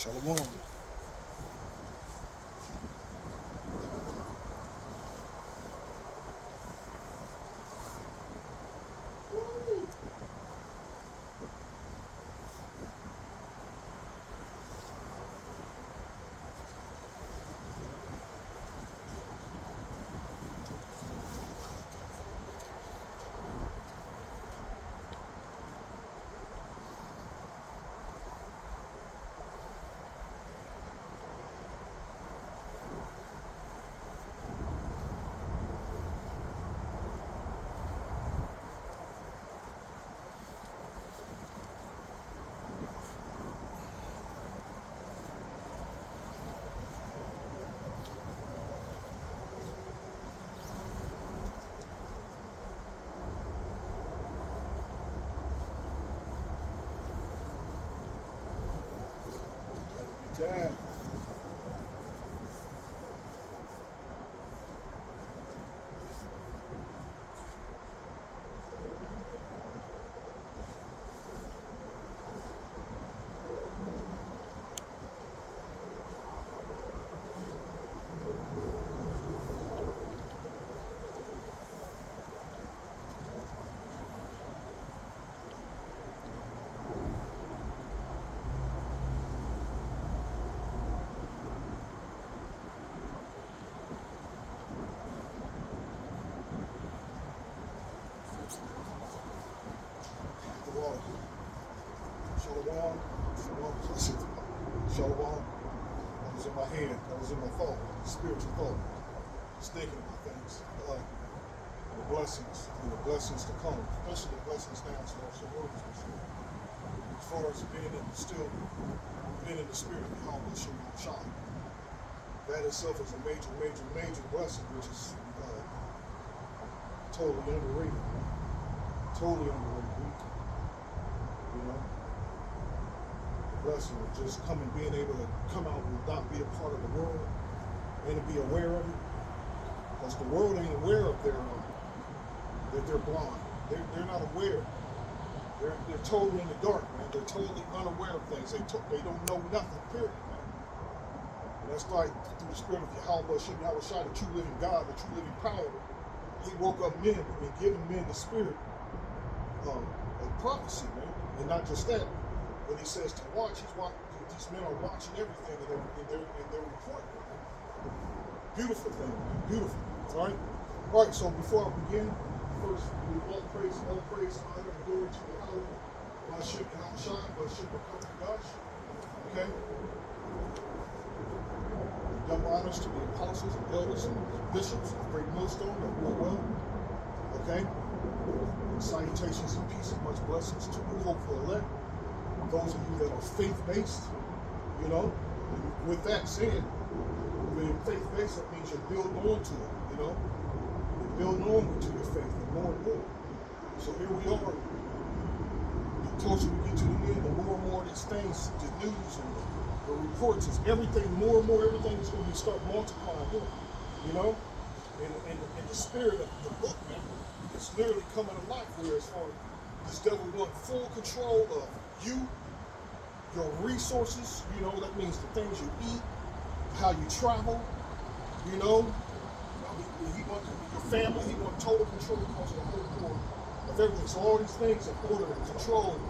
Shalom. Dad. Shalom. Shalom. Shalom. That was in my hand. That was in my thought. Spiritual thought. Just thinking about things. Like the blessings and the blessings to come. Especially the blessings now to also words. As far as being in the spirit of the humble shot. That itself is a major blessing, which is totally underrated. Totally underrated. You know? Blessing of just being able to come out and not be a part of the world and to be aware of it. Because the world ain't aware of that they're blind. They're not aware. They're totally in the dark, man. They're totally unaware of things. They don't know nothing, period, man. And that's like through the spirit of Yahweh Shai, the true living God, the true living power. He woke up men and given men the spirit of prophecy, man. And not just that. When he says to watch, these men are watching everything and they're reporting. Beautiful thing, man. Beautiful. All right, so before I begin, first, we all praise, honor, and glory to the Lord. Bashim and Shine, Bashim and Gosh. Okay? Double honors to the apostles and elders and bishops of Great Millstone that rule well. Okay? Salutations and peace and much blessings to you, hopeful elect. Those of you that are faith-based, you know, and with that said, being faith-based, that means you're building on to it, you know. You're building on to your faith and more and more. So here we are. The closer we get to the end, the more and more these things, the news and the reports, is everything, more and more, everything is going to start multiplying, you know. And the spirit of the book, man, it's literally coming to life where as far as this devil want full control of you, your resources, you know, that means the things you eat, how you travel, you know, he wants your family, he wants total control because of the whole board of everything. So all these things in order to control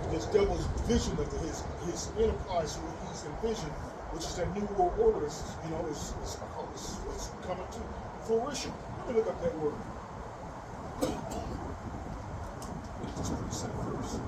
this devil's vision of his enterprise, what he's envisioned, which is that new world order, is, you know, is coming to fruition. Let me look up that word. It's 27 verse.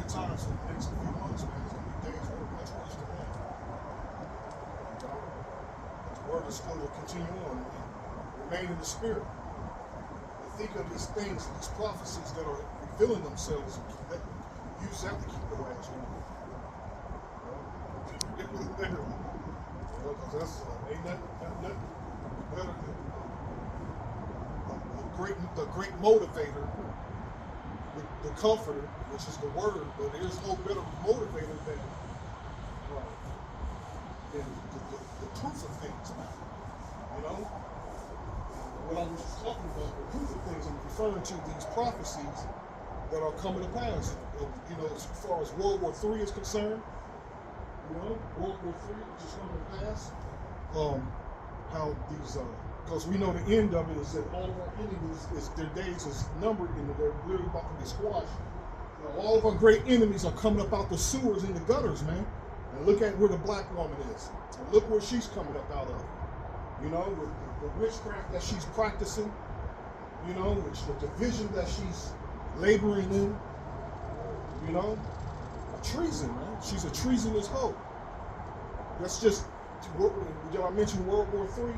Times for the next few months, man. It's going to be days where much worse than that. The word is still to continue on and remain in the spirit. The think of these things, these prophecies that are revealing themselves, and use that to keep your ass moving. Literally. Because that's ain't nothing better than the great motivator, the comforter, which is the word. But there's no better motivator than the proof of things. You know, when I was talking about the proof of things, I'm referring to these prophecies that are coming to pass. You know, as far as World War III is concerned, you know, World War III, which is coming to pass. How these, because we know the end of it is that all of our enemies, their days is numbered and they're literally about to be squashed. You know, all of our great enemies are coming up out the sewers and the gutters, man. And look at where the black woman is. And look where she's coming up out of. You know, with the witchcraft that she's practicing, you know, which the division that she's laboring in, you know, treason, man. She's a treasonous hoe. That's just, did I mention World War III?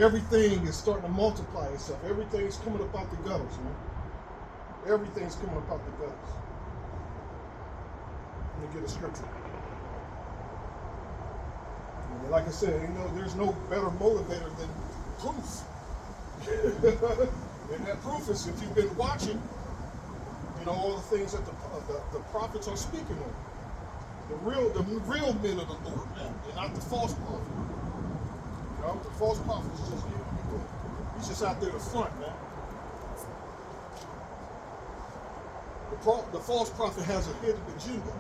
Everything is starting to multiply itself. Everything's coming up out the gutters, man. Everything's coming up out the gutters. Let me get a scripture. And like I said, you know, there's no better motivator than proof. And that proof is if you've been watching, you know, all the things that the prophets are speaking on. The real men of the Lord, man, and not the false prophet. You know, the false prophet is just he's just out there to front, man. The false prophet has a hidden agenda.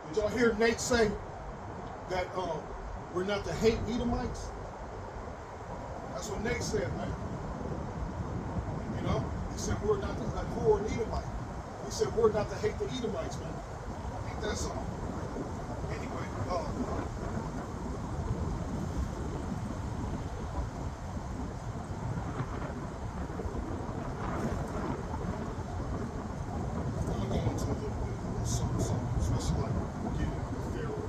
Did y'all hear Nate say that we're not to hate Edomites? That's what Nate said, man. You know, he said we're not to abhor an Edomite. He said we're not to hate the Edomites, man. Ain't that something? Anyway, I'm gonna go into a little bit of something, especially like getting with Pharaoh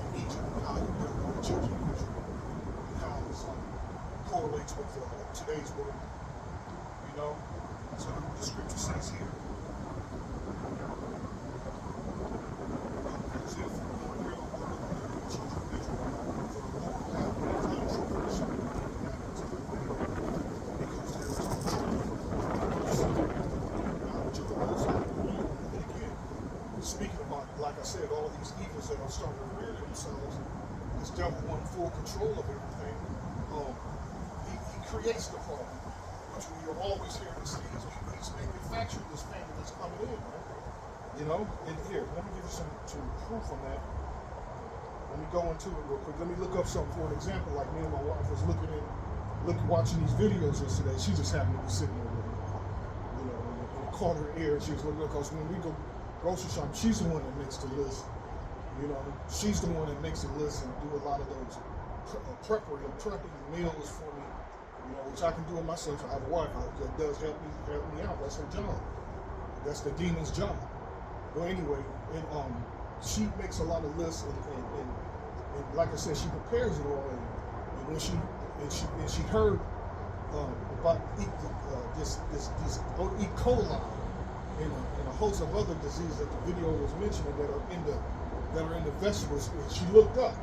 in Egypt and how he built the children of Israel and how this correlates with today's world. You know, so the scripture says here. Speaking about, like I said, all these evils that are starting to rear themselves, this devil wants full control of everything. He creates the problem, which we are always hearing to see. He's manufacturing this family that's coming in, right? You know, and here, let me give you some proof on that. Let me go into it real quick. Let me look up something for an example. Like me and my wife was watching these videos yesterday. She just happened to be sitting there with me, you know, and it caught her ear. She was looking, because when we go grocery shopping, she's the one that makes the list. You know, she's the one that makes the list and do a lot of those prepping meals for me. You know, which I can do it myself. I have a wife that does help me out. That's her job. That's the demon's job. But anyway, she makes a lot of lists, and like I said, she prepares it all. And when she heard about this E. coli and a host of other diseases that the video was mentioning that are in the vegetables, she looked up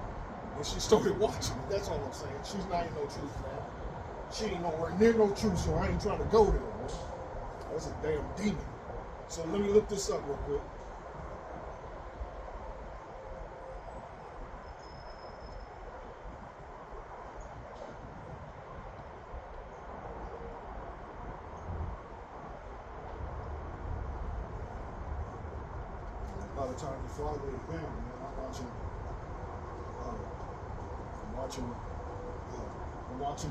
and she started watching it. That's all I'm saying. She's not in no truth, man. She ain't nowhere near no truth, so I ain't trying to go there, man. That's a damn demon. So let me look this up real quick. A lot of times before I lay it down, man, I'm watching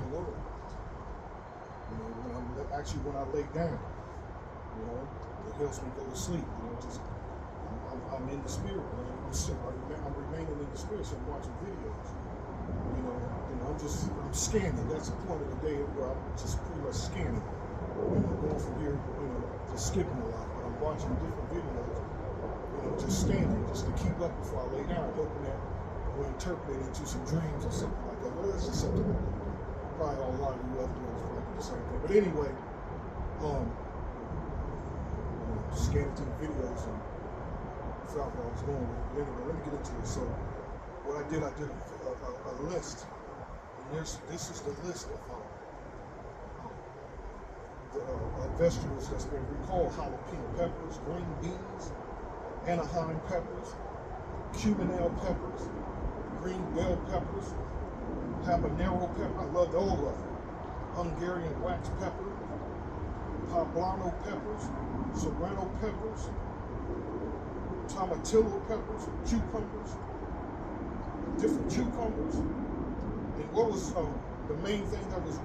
the world. You know, when I lay down, you know, it helps me go to sleep. You know, just I'm in the spirit, man. I'm remaining in the spirit, so I'm watching videos. You know, I'm scanning. That's the point of the day where I'm just pretty much scanning. You know, going from here, you know, just skipping a lot, but I'm watching different videos. You know, just scanning, just to keep up before I lay down, hoping that will interpret it into some dreams or something like that. Well, it's just something that probably a lot of you other ones like the same thing. But anyway, scanning through the videos and forgot where I was going with it. But anyway, let me get into it. So what I did a list. And this is the list of vegetables that's been recalled: jalapeno peppers, green beans, Anaheim peppers, Cubanelle peppers, green bell peppers, habanero pepper. I loved all of them. Hungarian wax pepper, poblano peppers, serrano peppers, tomatillo peppers, cucumbers, different cucumbers. And what was the main thing that was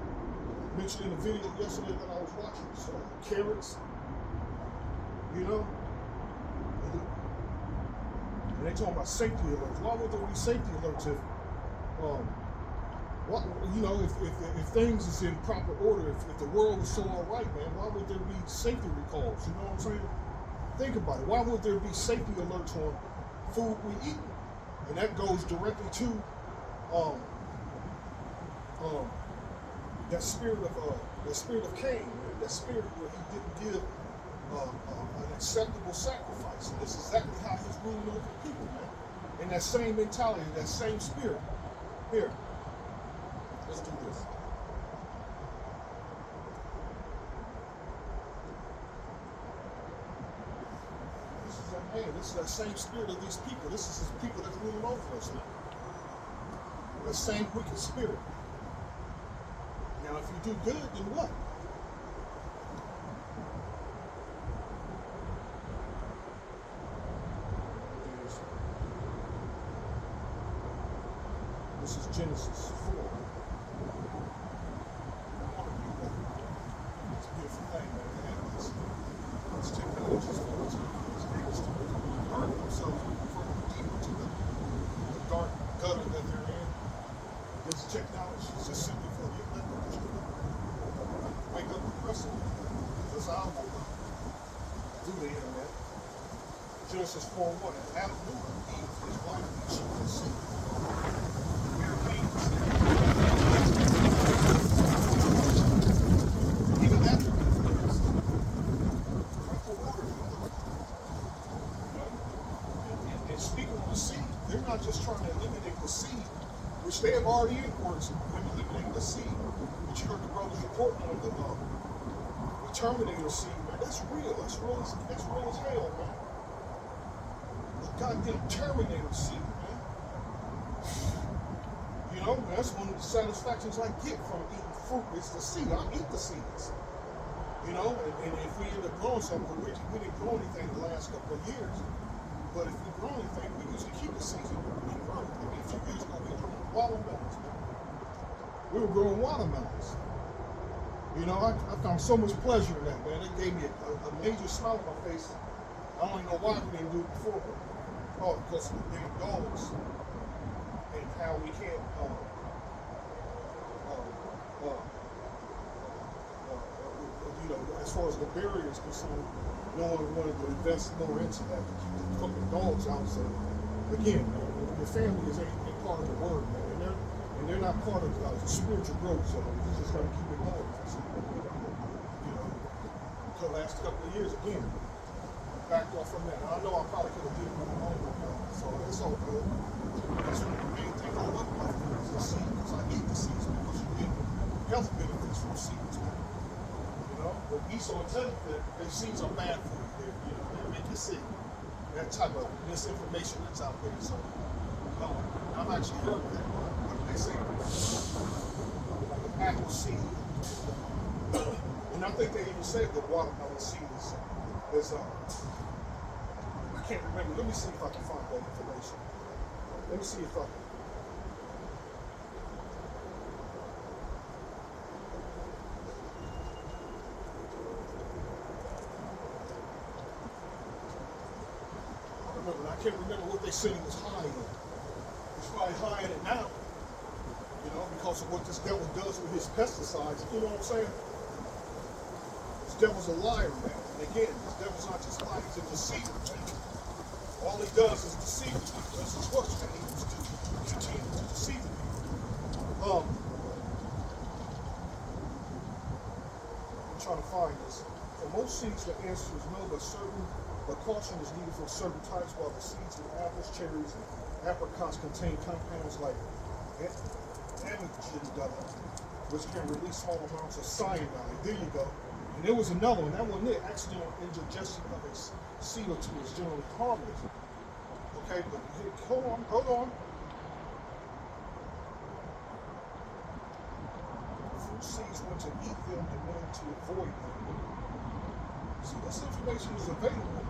mentioned in the video yesterday that I was watching? So carrots, you know. And they talking about safety alerts. Why would there be safety alerts if, what, you know, if things is in proper order, if the world was so all right, man, why would there be safety recalls? You know what I'm saying? Think about it. Why would there be safety alerts on food we eat? And that goes directly to that spirit of Cain, that spirit where he didn't give an acceptable sacrifice. And this is exactly how he's ruling over people, man. And that same mentality, that same spirit. Here, let's do this. This is that same spirit of these people. This is the people that's ruling over us now. The same wicked spirit. Now, if you do good, then what? This is Genesis 4. It's a beautiful thing, man. They have this technology is able to burn themselves from deeper to the dark gutter that they're in. This technology is just simply for the elect. Wake up the rest of it. That's how I woke up. Through the internet. Genesis 4:1. And Adam knew Eve, his wife, and she conceived. Even after and speaking of the seed, they're not just trying to eliminate the seed, which they have already encouraged them eliminating the seed. But you heard the brothers reporting on the Terminator seed, man. That's real. That's real as hell, man. The goddamn Terminator seed, man. You know, that's one of the satisfactions I get from eating fruit is the seed. I eat the seeds. You know, and if we end up growing something, we didn't grow anything the last couple of years. But if we grow anything, we usually keep the seeds and grow. I mean, a few years ago, we were growing watermelons, man. We were growing watermelons. You know, I found so much pleasure in that, man. It gave me a major smile on my face. I don't even know why we didn't do it before. Oh, because of the dogs and how we can't, you know, as far as the barrier is concerned, no one wanted to invest more into that to keep the fucking dogs out. So, again, man, your family is a part of the word, man. And they're not part of the spiritual growth, so you just got to keep it going. You know, for the last couple of years, again, backed off from that. And I know I probably could have did it on my own, so it's all good. That's one of the main things I love about food is the seed, because I eat the seeds because you get health benefits from seeds, man. You know, but be so intelligent that the seeds are bad for you. You know, they make you sick. That type of misinformation that's out there. So, I've actually heard that. They say apple seed, and I think they even said that watermelon seed is I can't remember. Let me see if I can find that information. Let me see if I can. I can't remember what they said it was high in. It's probably high in it now. You know, because of what this devil does with his pesticides. You know what I'm saying? This devil's a liar, man. And again, this devil's not just lying, he's a deceiver, man. All he does is deceive you. That's his work, man. He wants to continue to deceive you. trying to find this. For most seeds, the answer is no, but caution is needed for certain types, while the seeds of apples, cherries, and apricots contain compounds like amygdala, which can release small amounts of cyanide. There you go. And there was another one. That one there, accidental indigestion of a CO2 is generally harmless. Okay, but hey, hold on. Fruit seeds want to eat them and when to avoid them. See, this information is available.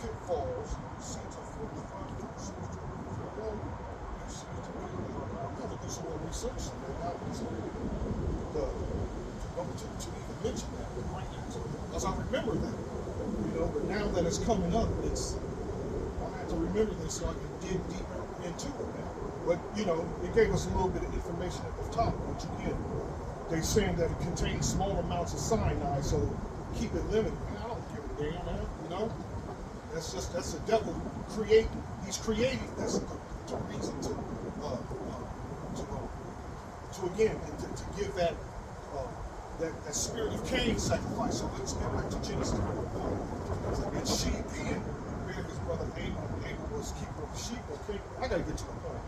Pitfalls, seeds of fruit, seeds to be I'm going to do some more research on that. To even mention that, to bring that to it. Because I remember that. But now that it's coming up, I have to remember this so I can dig deeper into it, man. But, it gave us a little bit of information at the top, which again, they're saying that it contains small amounts of cyanide, so keep it limited. Man, I don't give a damn, man, That's the devil creating. He's creating this to reason to again, to give that spirit of Cain sacrifice. So let's get back to Genesis 1. And she being his brother Abel. Abel was keeper of the sheep. Okay, I gotta get to the point.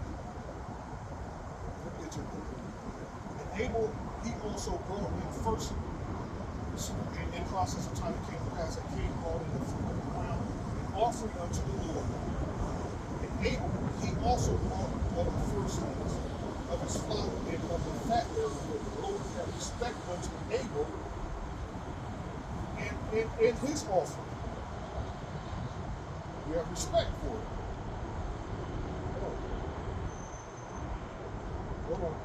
Let me get to the point. And Abel, he also brought in first. In process of time, it came to pass that Cain brought in the fruit of the ground, an offering unto the Lord. And Abel, he also brought of the firstlings of his flock and of the fat thereof. The Lord had respect unto Abel and his offering. We have respect for it. Hold on.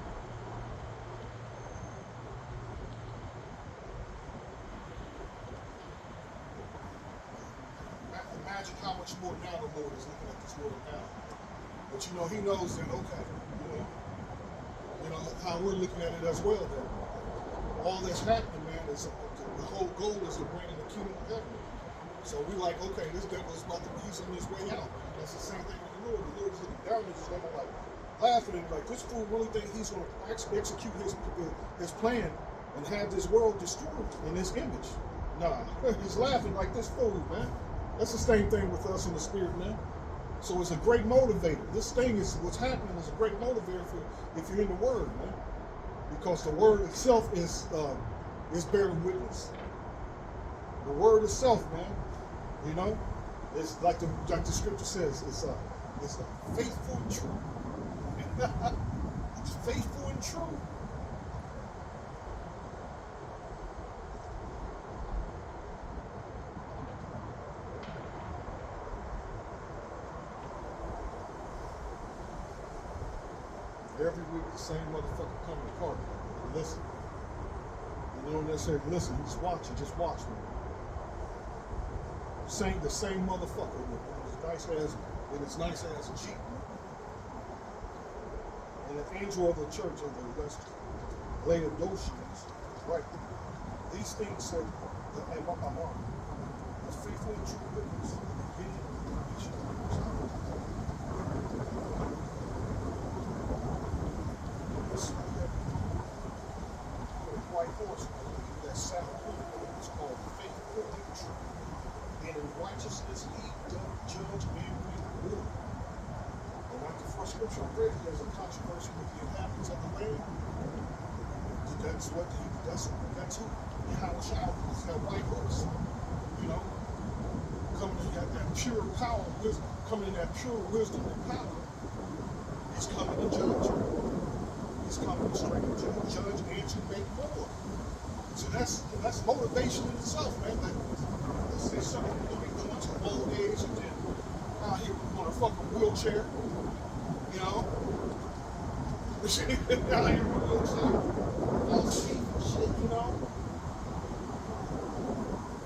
Imagine how much more now the Lord is looking at this world now. But he knows that, okay, how we're looking at it as well, that all that's happening, man, is the whole goal is to bring in the kingdom of heaven. So we like, okay, this devil is about to, he's on his way out. That's the same thing with the Lord. The Lord is looking down at this devil like laughing and like, this fool really think he's going to execute his plan and have this world destroyed in his image. Nah, he's laughing like this fool, man. That's the same thing with us in the spirit, man. So it's a great motivator. This thing is, what's happening is a great motivator if you're in the Word, man. Because the Word itself is bearing witness. The Word itself, man, it's like the scripture says, it's faithful and true. It's faithful and true. Every week the same motherfucker coming apart. Listen. You don't necessarily listen, you just watch me. The same motherfucker with his nice ass Jeep. And the angel of the church of the West Laodiceans, right? These things said that Amar was faithful and true witness. White horse that sat upon it is called faithful and true. And in righteousness he doth judge and bring rule. And like the first scripture I read, there's a controversy with the inhabitants of the land. That's who Yahushua is, that white horse. Coming in that pure power and wisdom, coming in that pure wisdom and power. He's coming to judge. He's coming to straight judge and to make more. So that's motivation in itself, man. Like, let's say something we be doing to old age and then out here on a fucking wheelchair, out here on a wheelchair, all cheap and shit,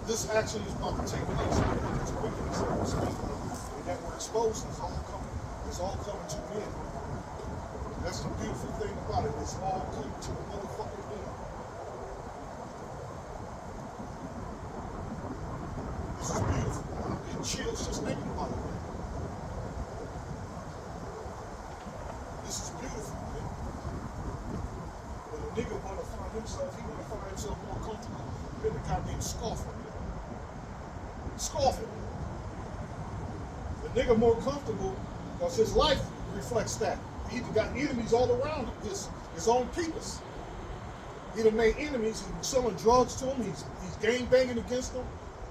This actually is about to take place. It's wickedness that we're speaking of, and that we're exposing is all coming to an end. That's the beautiful thing about it. It's all coming to a motherfucking end. This is beautiful. I've been cheering. nigga wanna find himself, he wanna find himself more comfortable than the guy named Scoffer. Scoffing. The nigga more comfortable because his life reflects that. He got enemies all around him, his own peoples. He done made enemies. He's selling drugs to them. He's gang banging against them.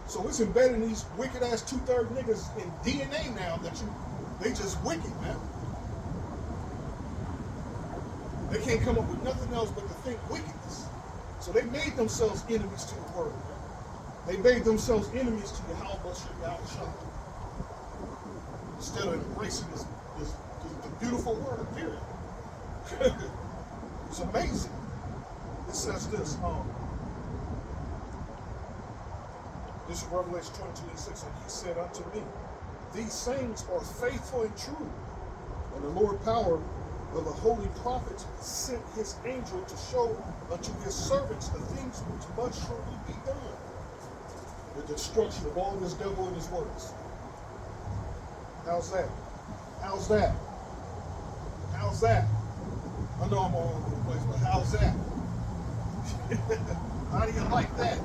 So it's embedded in these wicked ass 2/3 niggas in DNA now they just wicked, man. They can't come up with nothing else but to think wickedness. So they made themselves enemies to the word, man. They made themselves enemies to Yahweh Shah instead of embracing the beautiful word, period. It's amazing. It says this, this is Revelation 22:6, and he said unto me, these sayings are faithful and true. And the Lord power of the holy prophets sent his angel to show unto his servants the things which must surely be done. The destruction of all this devil and his works. How's that? How's that? How's that? I know I'm all over the place, but how's that? How do you like that?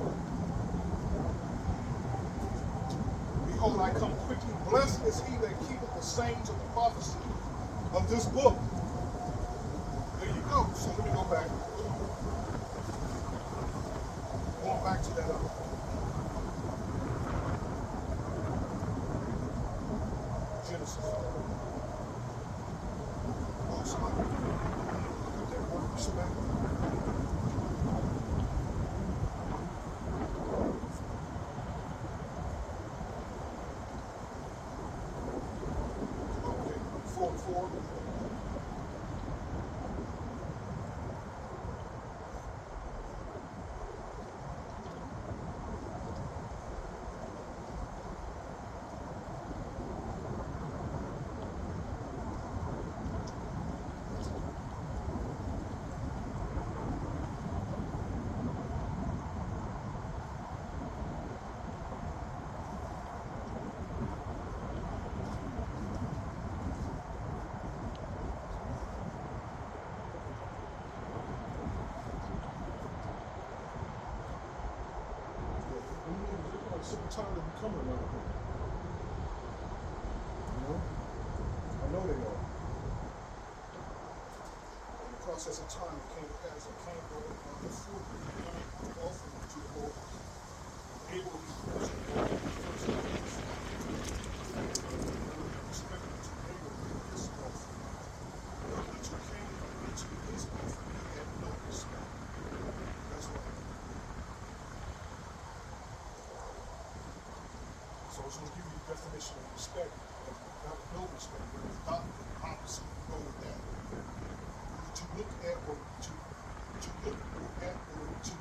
Behold, I come quickly. Blessed is he that keepeth the sayings of the prophecy of this book. There you go. So let me go back. Going back to that Genesis. Oh, somebody. Look at that word respect. Okay, 4:4. Sick and tired of them coming around here. You know? I know they are. In the process of time, it came to pass I came over the food offering to the Lord. Able to be first respected to Abel his offering. But which came into his offering, he had no respect. That's right. So it's going to give you the definition of respect, not no respect, but it's not the opposite. Go with that. To look at or to look at or to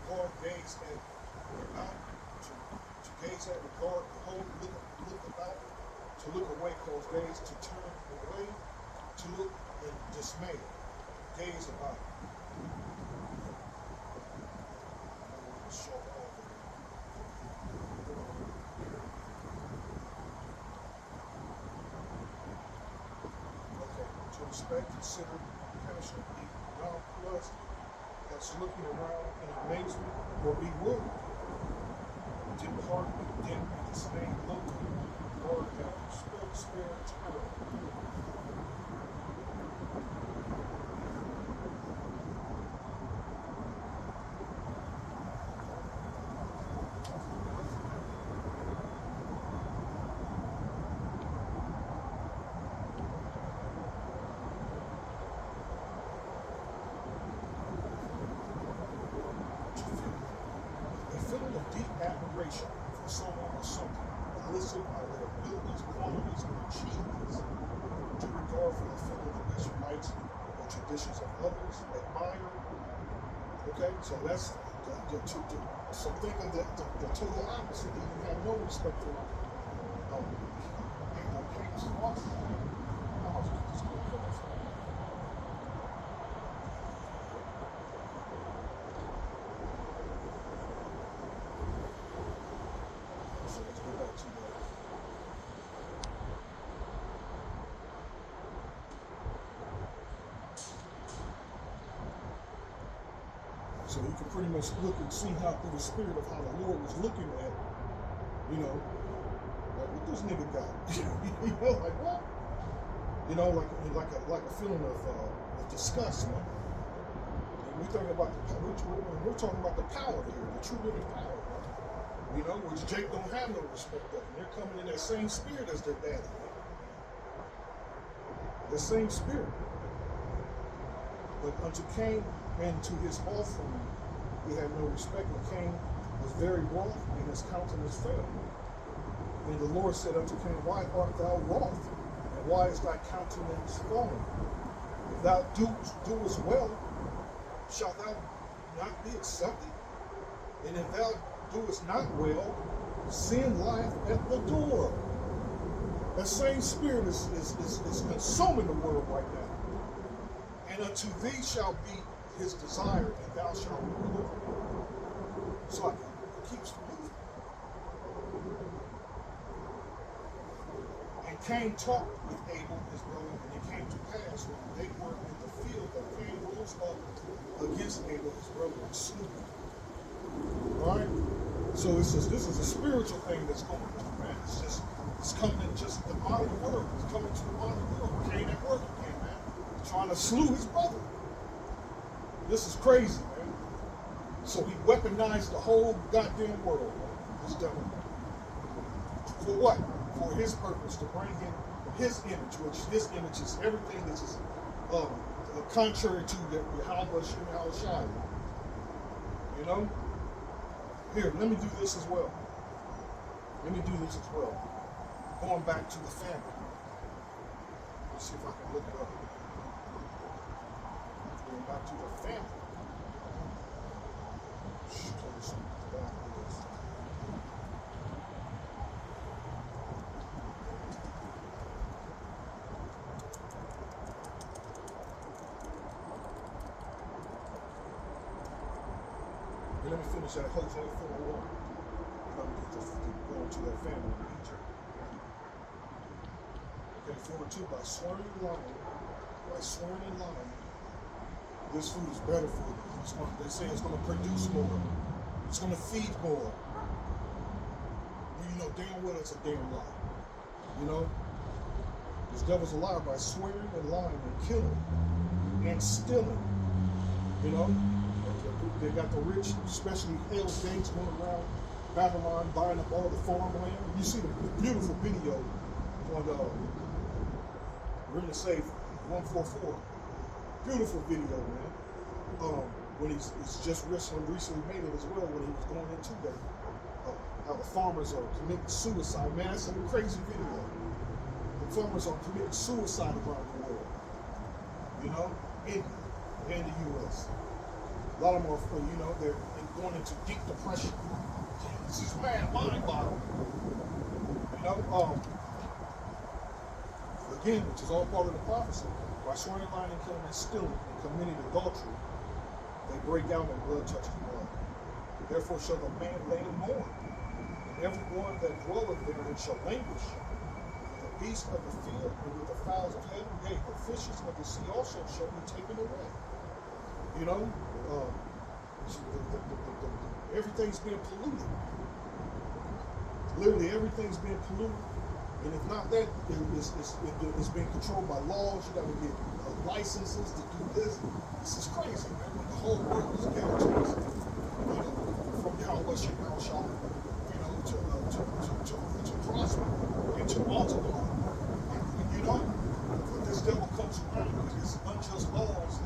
regard, gaze at, about, to gaze at, regard, behold, look about, to look away, cause gaze, to turn away, to look in dismay, gaze about. To respect, consider, passion, nonplussed, that's looking around in amazement or bewildered. Depart, dim, and dismay, look, or have spare terror. Admiration for someone or something, illicit by their abilities, qualities, or achievements, to regard for the feeling of best rights or traditions of others, admire. Okay, so that's so think of the total opposite. You have no respect for King's Cross. So you can pretty much look and see how through the spirit of how the Lord was looking at, you know, like what this nigga got. You know, like what? You know, like a feeling of disgust, man. And we're talking about we're talking about the power here, the true living power, man. You know, which Jake don't have no respect of. And they're coming in that same spirit as their daddy. The same spirit. But unto Cain and to his offering, he had no respect. And Cain was very wroth, and his countenance fell. And the Lord said unto Cain, why art thou wroth? And why is thy countenance fallen? If thou doest well, shalt thou not be accepted? And if thou doest not well, sin lieth at the door. That same spirit is consuming the world right now. And unto thee shall be his desire, and thou shalt rule over him. So it keeps moving. And Cain talked with Abel, his brother, and it came to pass when they were in the field that Cain rose up against Abel, his brother, and slew him. All right? So it says this is a spiritual thing that's going on, man. It's coming in just the modern world. It's coming to the modern world. Cain at work again, man. Trying to slew his brother. This is crazy, man. So he weaponized the whole goddamn world, man. This devil. For what? For his purpose, to bring in his image, which his image is everything that is contrary to the Yahweh Shem Shai. You know? Here, let me do this as well. Going back to the family. Let's see if I can look it up. Going back to the family. Tell you something about this. And let me finish that Hosea 4:1. I'm just going to that family in Egypt. Okay, 4:2. By swearing and lying, this food is better for you. They say it's going to produce more. It's going to feed more. You know damn well it's a damn lie. You know? This devil's a liar by swearing and lying and killing and stealing. You know? They got the rich, especially Hell's Gates, going around Babylon, buying up all the farmland. You see the beautiful video on we're gonna say 144. Beautiful video, man. When he's just recently made it as well when he was going into that. How the farmers are committing suicide. Man, that's a crazy video. The farmers are committing suicide around the world. You know, in the U.S. A lot of them are, you know, they're going into deep depression. This is mad mind-boggling. You know, again, which is all part of the prophecy. By swearing, lying, and killing, and stealing, and committing adultery, they break out and blood touches blood. Therefore shall the man lay and mourn, and every one that dwelleth therein shall languish. The beasts of the field, and with the fowls of heaven, yea, the fishes of the sea also shall be taken away. You know, everything's being polluted. Literally, everything's being polluted. And if not that, it's being controlled by laws. You got to get licenses to do this. This is crazy, man. When the whole world is given to us, you know, from Yahweh Shem Shai, you know, to prosper and to multiply. You know, but this devil comes around with his unjust laws,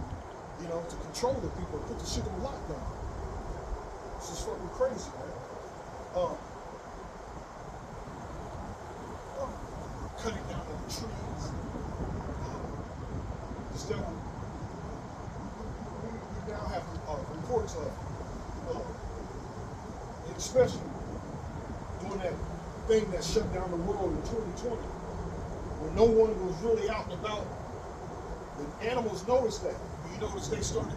you know, to control the people, put the shit on lockdown. This is fucking crazy, man. Cutting down the trees. This devil. We now have reports of, especially during that thing that shut down the world in 2020, when no one was really out and about. The animals noticed that. You notice they started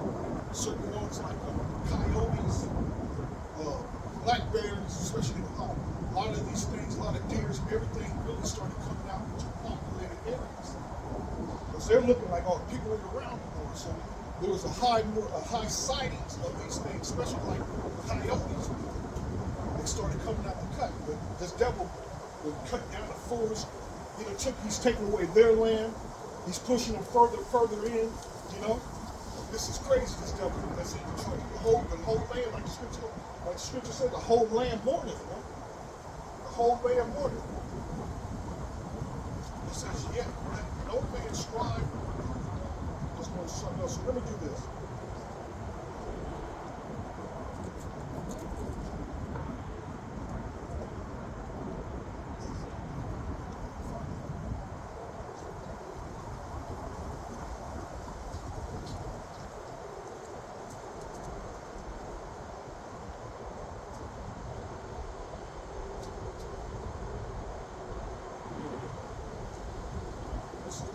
certain ones like coyotes, black bears, especially a lot of these things, a lot of deers, everything really started coming out into populated areas. Because they're looking like, oh, people ain't around anymore. So there was a high sightings of these things, especially like coyotes. They started coming out the cut. But this devil would cut down the forest. He's taking away their land. He's pushing them further in. This is crazy. This devil that's in control. The whole land, like the scripture said, the whole land mourneth. The whole land mourneth. It says, yeah, no man strive. There's no something else. So let me do this.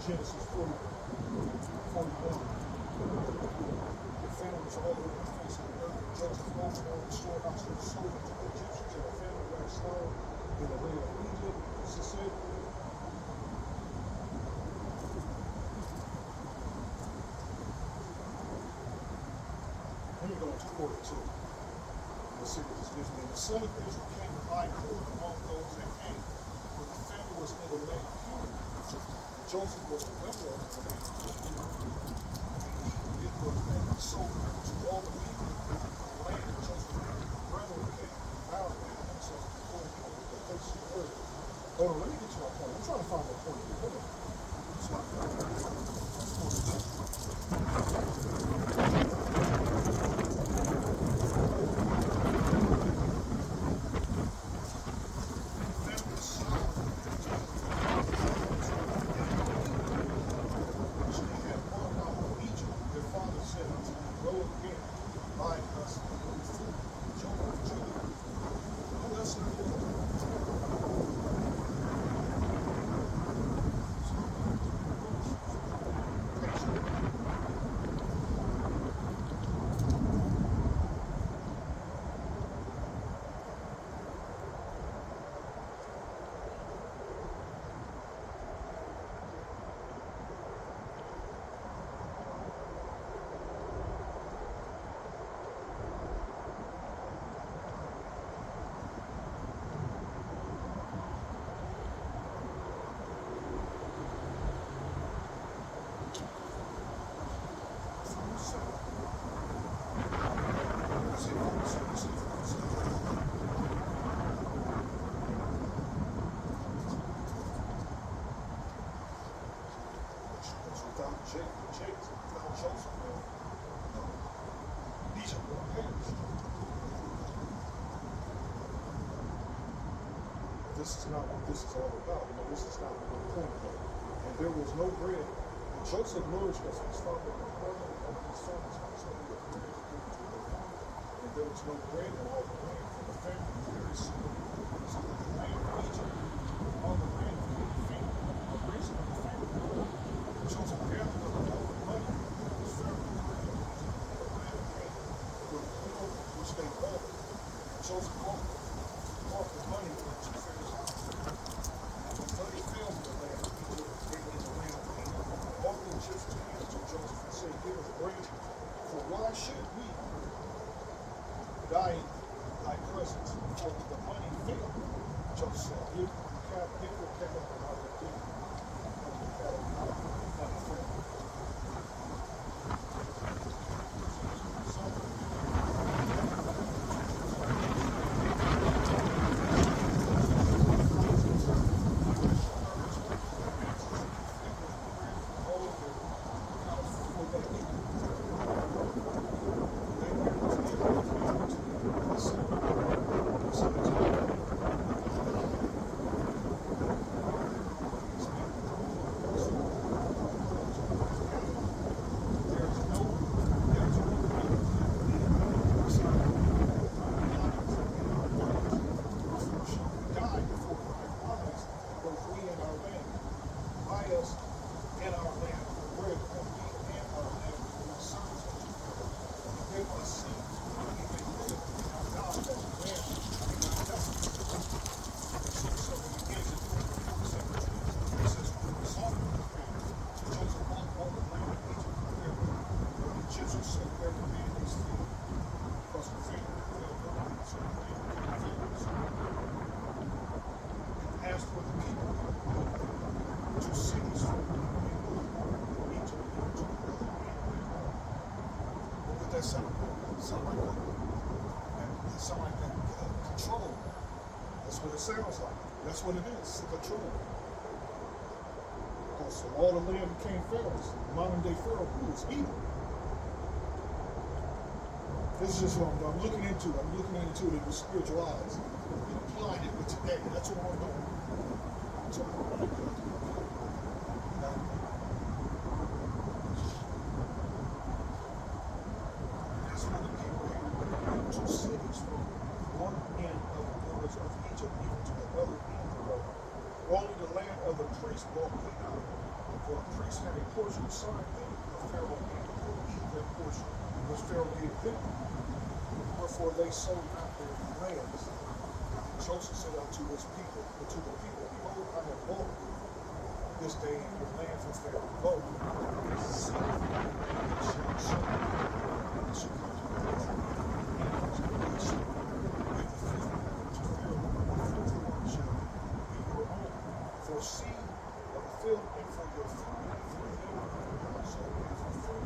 Genesis 41. The famine was all over the face of the earth. Joseph opened all the storehouses and sold it to the Egyptians, and the famine waxed loud in the land of Egypt. As it said, let me go into 42. Let's see what this gives me. The son of Israel came to buy corn among those that came, but the famine was in the land of Canaan. Joseph was the governor of the land. It was sold to all the people in the land. Joseph's brethren came out and themselves before him with the face of the earth. Hold on, let me get to my point. I'm trying to find my point here. Hold on. This is not what this is all about. This is not the point of it. And there was no bread. And Joseph nourished us his father and brother and his sons, so he was bread to give to their father. And there was no bread in all the land for the family very soon. So the land of Egypt, all the land of the family, the reason of the family. Joseph gathered up all the money his family created in the land of Canaan, for the people which they bought. Joseph bought the money to Pharaoh's house. The money fell in the land of Egypt, in the land of Canaan. All the Egyptians came to Joseph and said, give us bread, for why should we die in thy presence? For the money failed. Joseph said, give the cattle and I will give the cattle and the family. that sound? Sound like that control. That's what it sounds like. That's what it is. Control. So all the land became Pharaoh's. Modern day Pharaoh, who is evil. This is just what I'm looking into. I'm looking into it with spiritual eyes and applying it with today. That's what we're doing. So, that's when the people had two cities from one end of the borders of Egypt even to the other end of the road. Only the land of the priest belonged to God. For a priest had a portion assigned them, the Pharaoh gave that portion, which Pharaoh gave them. Wherefore they sold not their lands. And Joseph said unto his people, and to the people, behold, I have bought this day your land from Pharaoh. Lo, see, it shall show, it shall come to pass, and it shall give the field to Pharaoh, the filthy one shall be your own. For seed of the field and for your food and for them also and for food.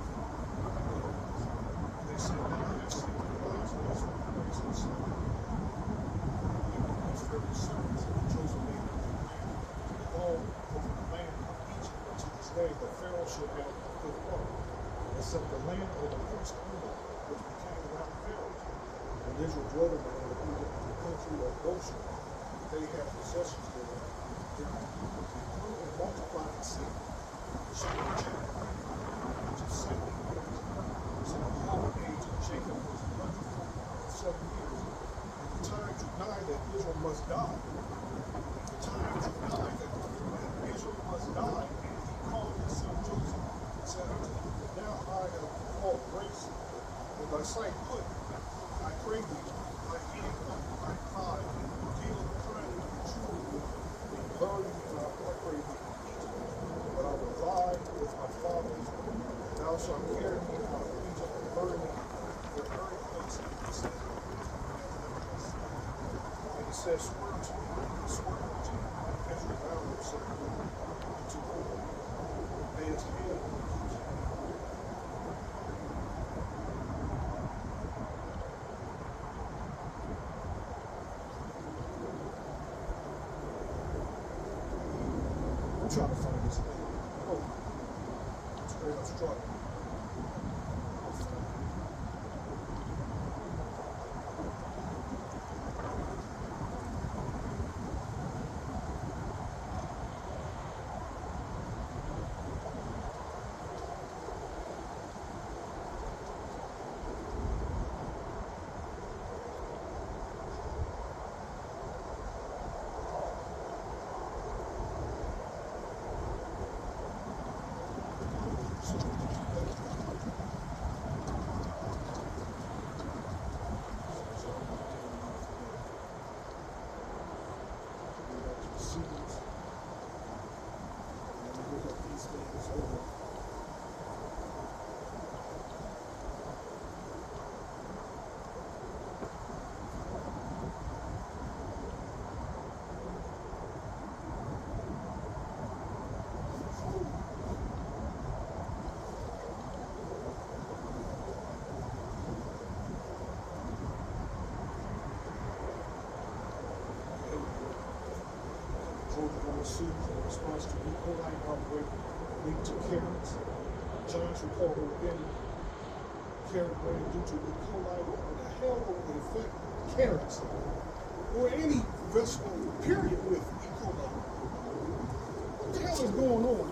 They said, now I have seen the lives of us from the place of the sun. Even as Pharaoh's sons, Joseph made them land all over the land of Egypt unto this day, that Pharaoh should have a good part, except the land of the priest only, which became around Pharaoh. And Israel dwelt in the country of Goshen. They had possessions there. They grew and multiplied in seed. Jacob which is 70 years. So the whole age of Jacob was 107 years. And the time drew nigh that Israel must die. The time drew nigh that Israel must die. And he called his son Joseph and said unto him, now I have called grace in thy sight. Put, I pray thee, thy hand on thy thigh, and deal kindly and truly with me. Bury me not, I pray thee, in Egypt, but I will lie with my fathers, and thou shalt carry me out of Egypt and bury me in the buried place in the city. And he said, swear to me, as you vow yourself unto the Lord. May his hand trying to find this thing. Oh, straight up struggling. Students in response to E. coli outbreak linked to carrots. John's report would have been carrot brain due to E. coli. What the hell would they affect carrots or any vegetable period with E. coli? What the hell is going on?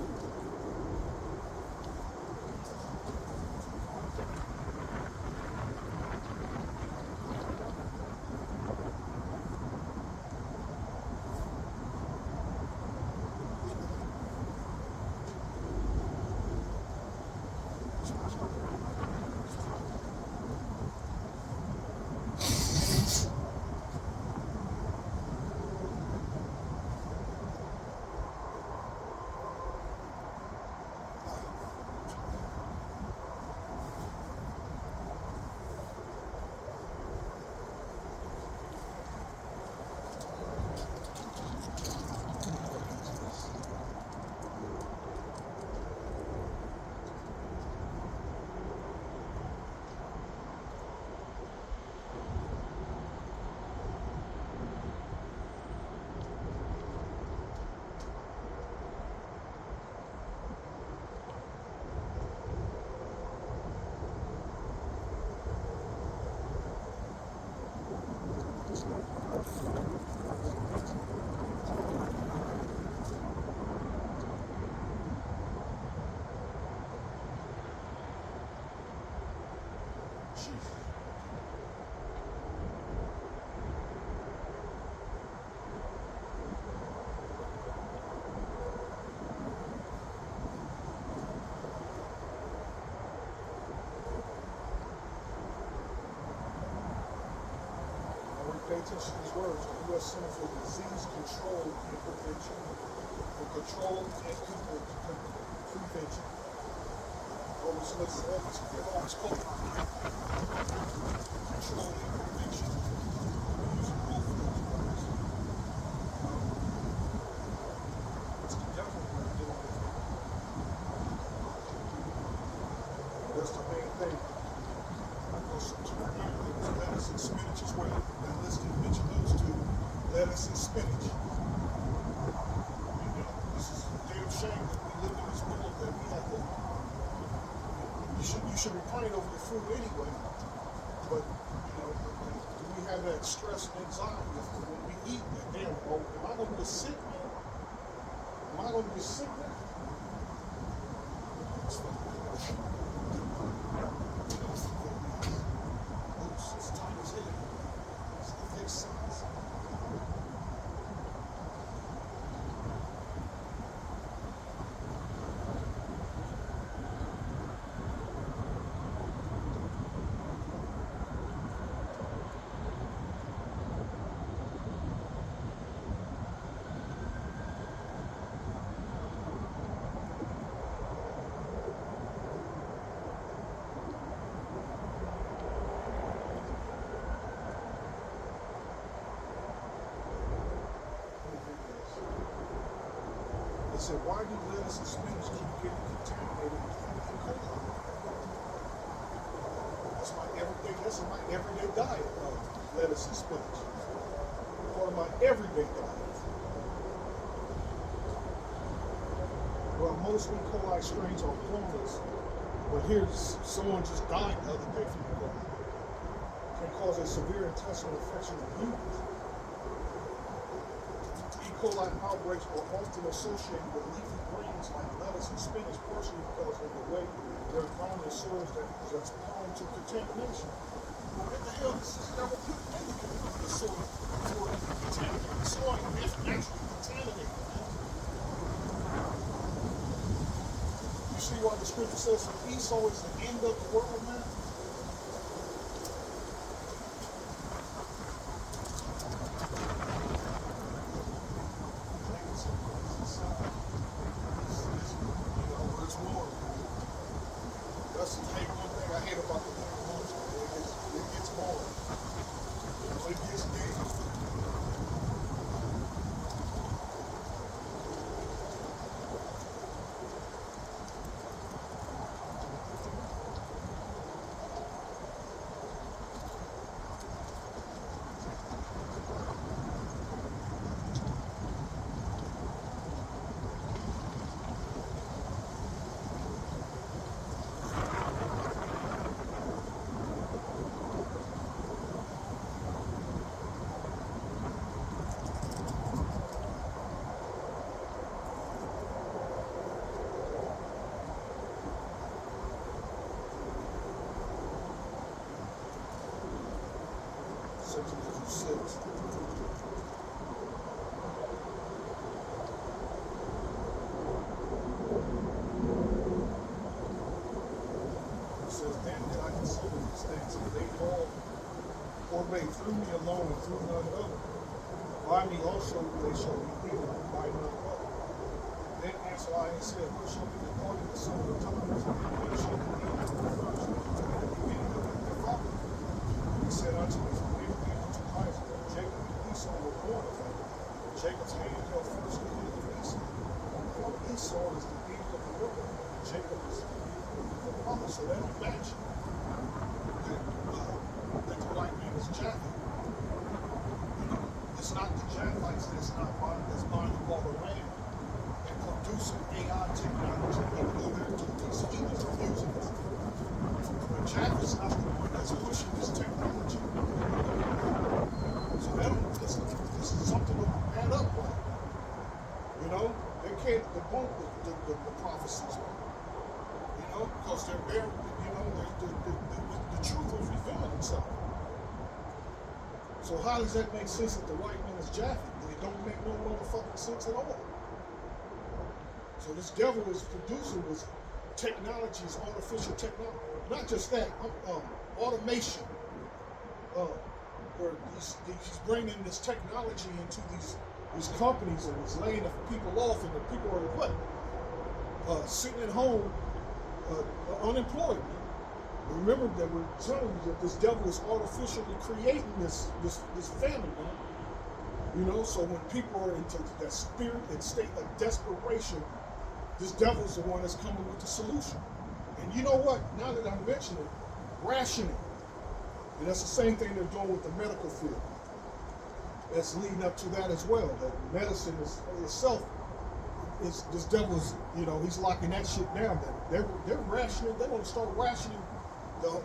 Jesus. Pay attention to these words. The U.S. Center for Disease Control and Prevention. For control and prevention. Always listen, always call it. Control and prevention. Using both of those words. It's the devil we're dealing with. That's the main thing. Lettuce and spinach as well. And let's mention those two. Lettuce and spinach. This is a damn shame that we live in this world that we have to. You should be praying over your food anyway. But we have that stress and anxiety when we eat that. Damn, am I going to get sick, man? Am I going to get sick, man? They said, why do lettuce and spinach keep getting contaminated with E. coli? That's my everyday diet of lettuce and spinach. Part of my everyday diet. Well, most E. coli strains are harmless, but here's someone just died the other day from E. coli. It can cause a severe intestinal infection in humans. E. coli outbreaks are often associated with leafy greens like lettuce and spinach, partially because of the way their environmental soils that's prone to contamination. Well, what the hell is this devil put in the soil for it to be contaminated? The soil is naturally contaminated, man. You see why the scripture says that Esau is the end of the world, man? They threw me alone and threw none other. By me also they shall be hidden by none other. Then answered I and said, what shall be the part of the son of the times? What shall be the end of the first? And the beginning of their father? He said unto me, from Abraham to Isaac, Jacob and Esau were born of him. Jacob's hand held first the hand of Esau. For Esau is the end of the world. Jacob is the end of the father. So that match. That the white man is Japhet. It's not the Japhites that's buying all the land and producing AI technology and over to these heathens are using it. But Japhet's not the one that's pushing this technology. So this is something to add up with. They can't debunk the prophecies. know, because they're there, you know, the truth is revealing itself. So how does that make sense that the white man is Japhet? It don't make no motherfucking sense at all. So this devil is producing this technologies, artificial technology. Not just that, automation. Where he's bringing this technology into these companies and he's laying the people off, and the people are what? Sitting at home, unemployed. Remember that we're telling you that this devil is artificially creating this family, man. You know, so when people are into that spirit and state of desperation, this devil's the one that's coming with the solution. And you know what? Now that I mention it, rationing. And that's the same thing they're doing with the medical field. That's leading up to that as well. That medicine itself is this devil's, you know, he's locking that shit down. That they're rationing. They're going to start rationing the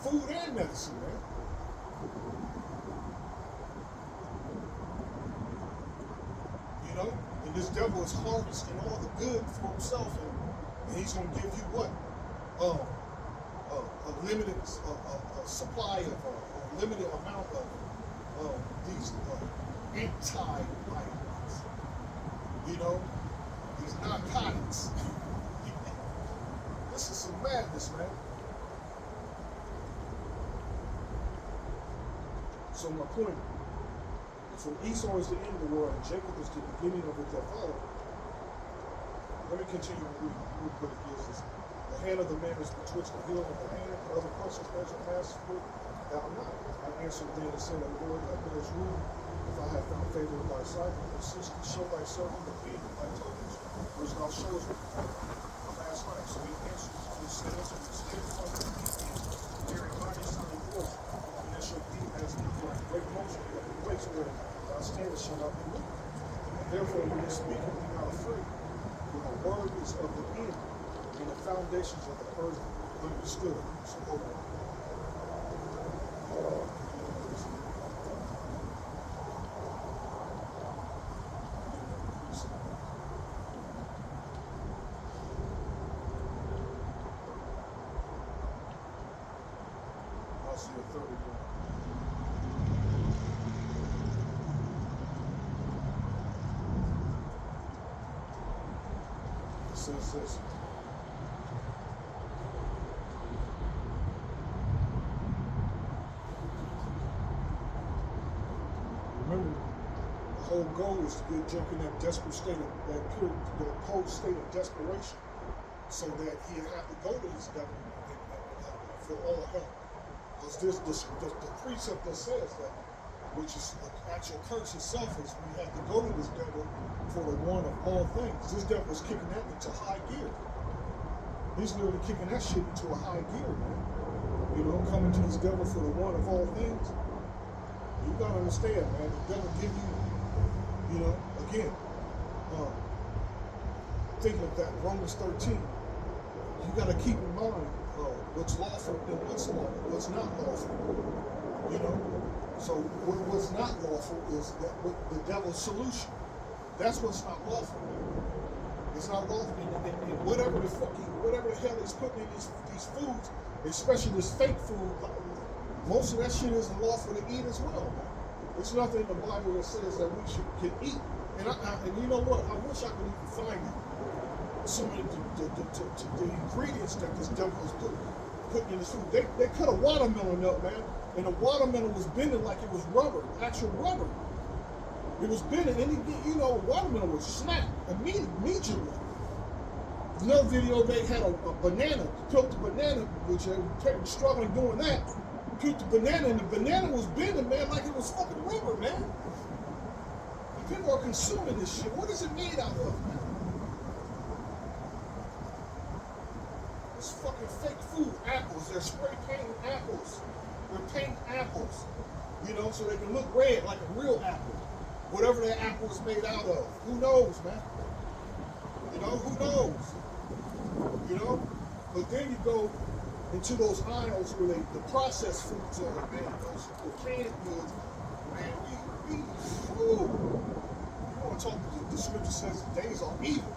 food and medicine, man. You know, and this devil is harvesting all the good for himself, and he's going to give you what? A limited supply of a limited amount of these anti-vitamins. You know, these narcotics. This is some madness, man. So my point, so Esau is the end of the world, and Jacob is the beginning of it that followed. Let me continue to read what it gives us. The hand of the man is betwixt the heel of the hand, and other persons measure mass foot, thou not. I answered then and said, O Lord, thy bears rule, if I have found favor in thy sight, and persist to show thy servant the feet of thy tokens, which thou showest me last night. So he answered, he said, and stand upon the feet, bearing mighty sign forth, and there shall be as in a great motion, that the place where thou standest shall not be moved. And therefore, when he speaketh, be not afraid, for the word is of the end, and the foundations of the earth understood. So hold on. I'll see a 31. It says this. Remember, the whole goal is to get Jacob in that desperate state of that cold state of desperation, so that he'll have to go to his devil for all help. Because there's the precept that says that, which is the actual curse itself, is we have to go to this devil for the one of all things. This devil is kicking that into high gear. He's literally kicking that shit into a high gear, man. You know, coming to this devil for the one of all things. You gotta understand, man. The devil give you know, again, thinking of that Romans 13. You gotta keep in mind what's lawful and what's not lawful. You know, so what's not lawful is that the devil's solution. That's what's not lawful. It's not lawful, and whatever the hell he's putting in these foods, especially this fake food. Most of that shit isn't lawful to eat as well. There's nothing in the Bible that says that we can eat. And you know what? I wish I could even find some of the ingredients that this devil is putting in this food. They cut a watermelon up, man, and the watermelon was bending like it was rubber, actual rubber. It was bending, and you know, watermelon was snapped immediately. Another video, they had a banana, peeled the banana, which they were struggling doing that. Peeled the banana, and the banana was bending, man, like it was fucking rubber, man. And people are consuming this shit. What is it made out of, man? It's fucking fake food. Apples. They're spray painting apples. They're painting apples, you know, so they can look red like a real apple. Whatever that apple is made out of. Who knows, man? You know, who knows? You know? But then you go into those aisles where the processed foods are, man, the canned goods, man, you want to talk, the scripture says the days are evil.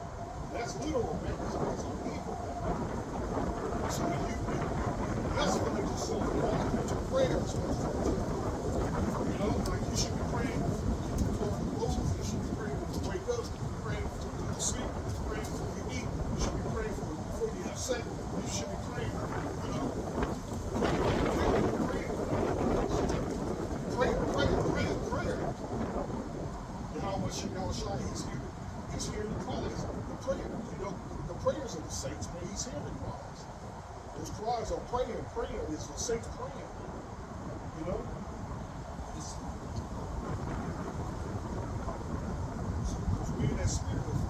That's literal, man. These days are evil, man. say you should be praying, you know, prayer. You know how much Yahushua, he's here to call us the prayer. You know, the prayers of the saints, man, he's hearing cries. Those cries are praying is the saints praying. You know? Because we in that spirit of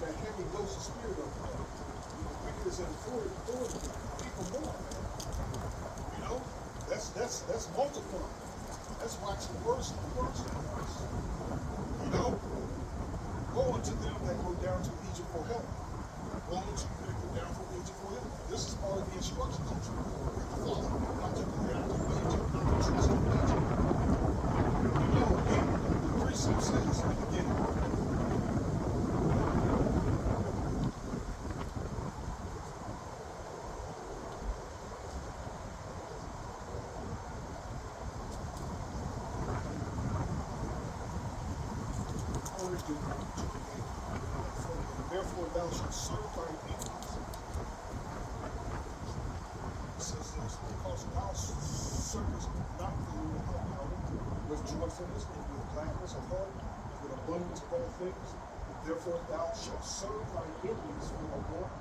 that heavy dose of spirit of wickedness and authority, people more. You know? That's multiplying. That's waxing worse and worse and worse. You know? Woe unto them that go down to Egypt for help. Woe unto you that go down from Egypt for help. This is part of the instructions that you follow. Not to go down to Egypt, not to trust in Egypt. You know, again, the precept says in the beginning. Therefore thou shalt serve thine enemies. It says this, because thou servest not the Lord thy God with joyfulness and with gladness of heart and with abundance of all things. Therefore thou shalt serve thine enemies for the Lord.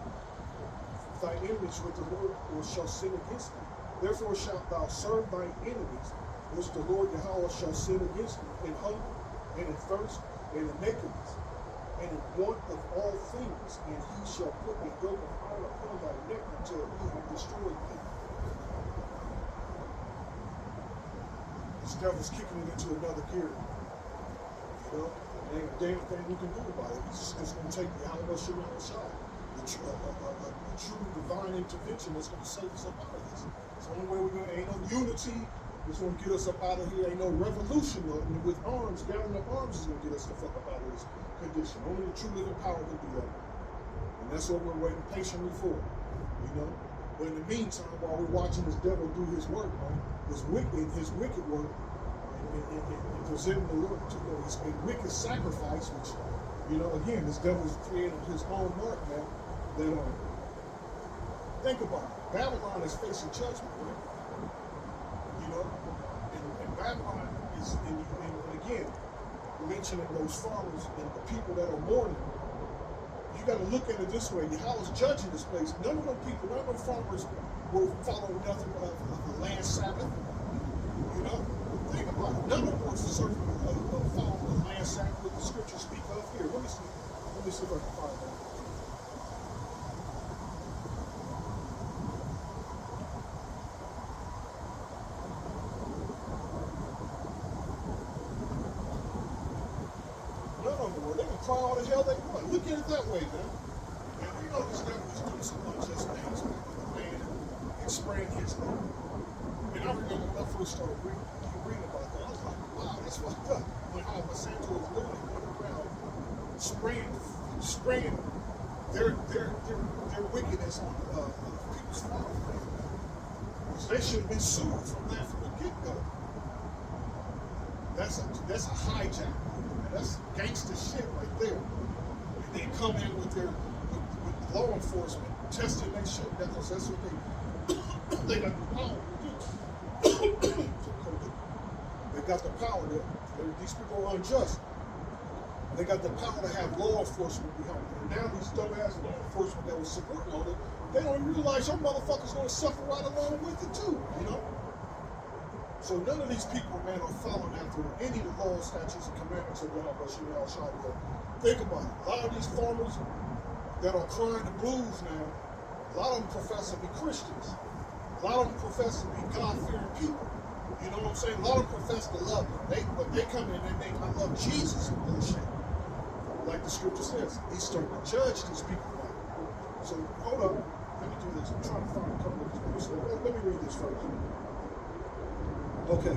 Thy enemies with the Lord or shall sin against thee. Therefore shalt thou serve thine enemies, which the Lord Yahweh shall sin against thee in hunger and in thirst and in nakedness, and in want of all things, and he shall put a yoke of iron upon thy neck until he have destroyed thee. This devil's kicking it into another gear. You know, there ain't a damn thing we can do about it. It's going to take the Alabama Sugar shot. The true divine intervention that's going to save us up out of this. It's the only way we're going to, ain't no unity. It's going to get us up out of here. Ain't no revolution with arms, gathering up arms is going to get us the fuck up out of this condition. Only the true living power can do that. And that's what we're waiting patiently for. You know? But in the meantime, while we're watching this devil do his work, man, his wicked work, and presenting the Lord to a wicked sacrifice, which, you know, again, this devil's created his own mark, man. That think about it. Babylon is facing judgment, right? You know, and Babylon is, and again, mentioning those farmers and the people that are mourning. You got to look at it this way. Yahweh's judging this place. None of them people, none of them farmers were following nothing of the land Sabbath. You know, think about it. None of them were following the land Sabbath that the scriptures speak of here. Let me see if I can find that. Cry all the hell they want. Look at it that way, man. And you know this devil is doing some unjust things with the land and spraying his name. And I remember when I first started reading about that, I was like, wow, that's fucked up. When how Monsanto is literally going around spraying their wickedness on people's farm. They should have been sued from that from the get-go. That's a hijack. That's gangster shit right there. And they come in with law enforcement, testing their shit. That's what they got the power to do. They got the power to. These people are unjust. They got the power to have law enforcement behind them. And now these dumbass law enforcement that was supporting all that, they don't realize your motherfuckers gonna suffer right along with it too, you know? So none of these people, man, are following after any of the laws, statutes, and commandments of Yahweh. Think about it. A lot of these farmers that are crying the blues now, a lot of them profess to be Christians. A lot of them profess to be God-fearing people. You know what I'm saying? A lot of them profess to love them. But they come in and I love Jesus and bullshit. Like the scripture says, he's starting to judge these people now. So hold up. Let me do this. I'm trying to find a couple of these verses. Let me read this first. Okay.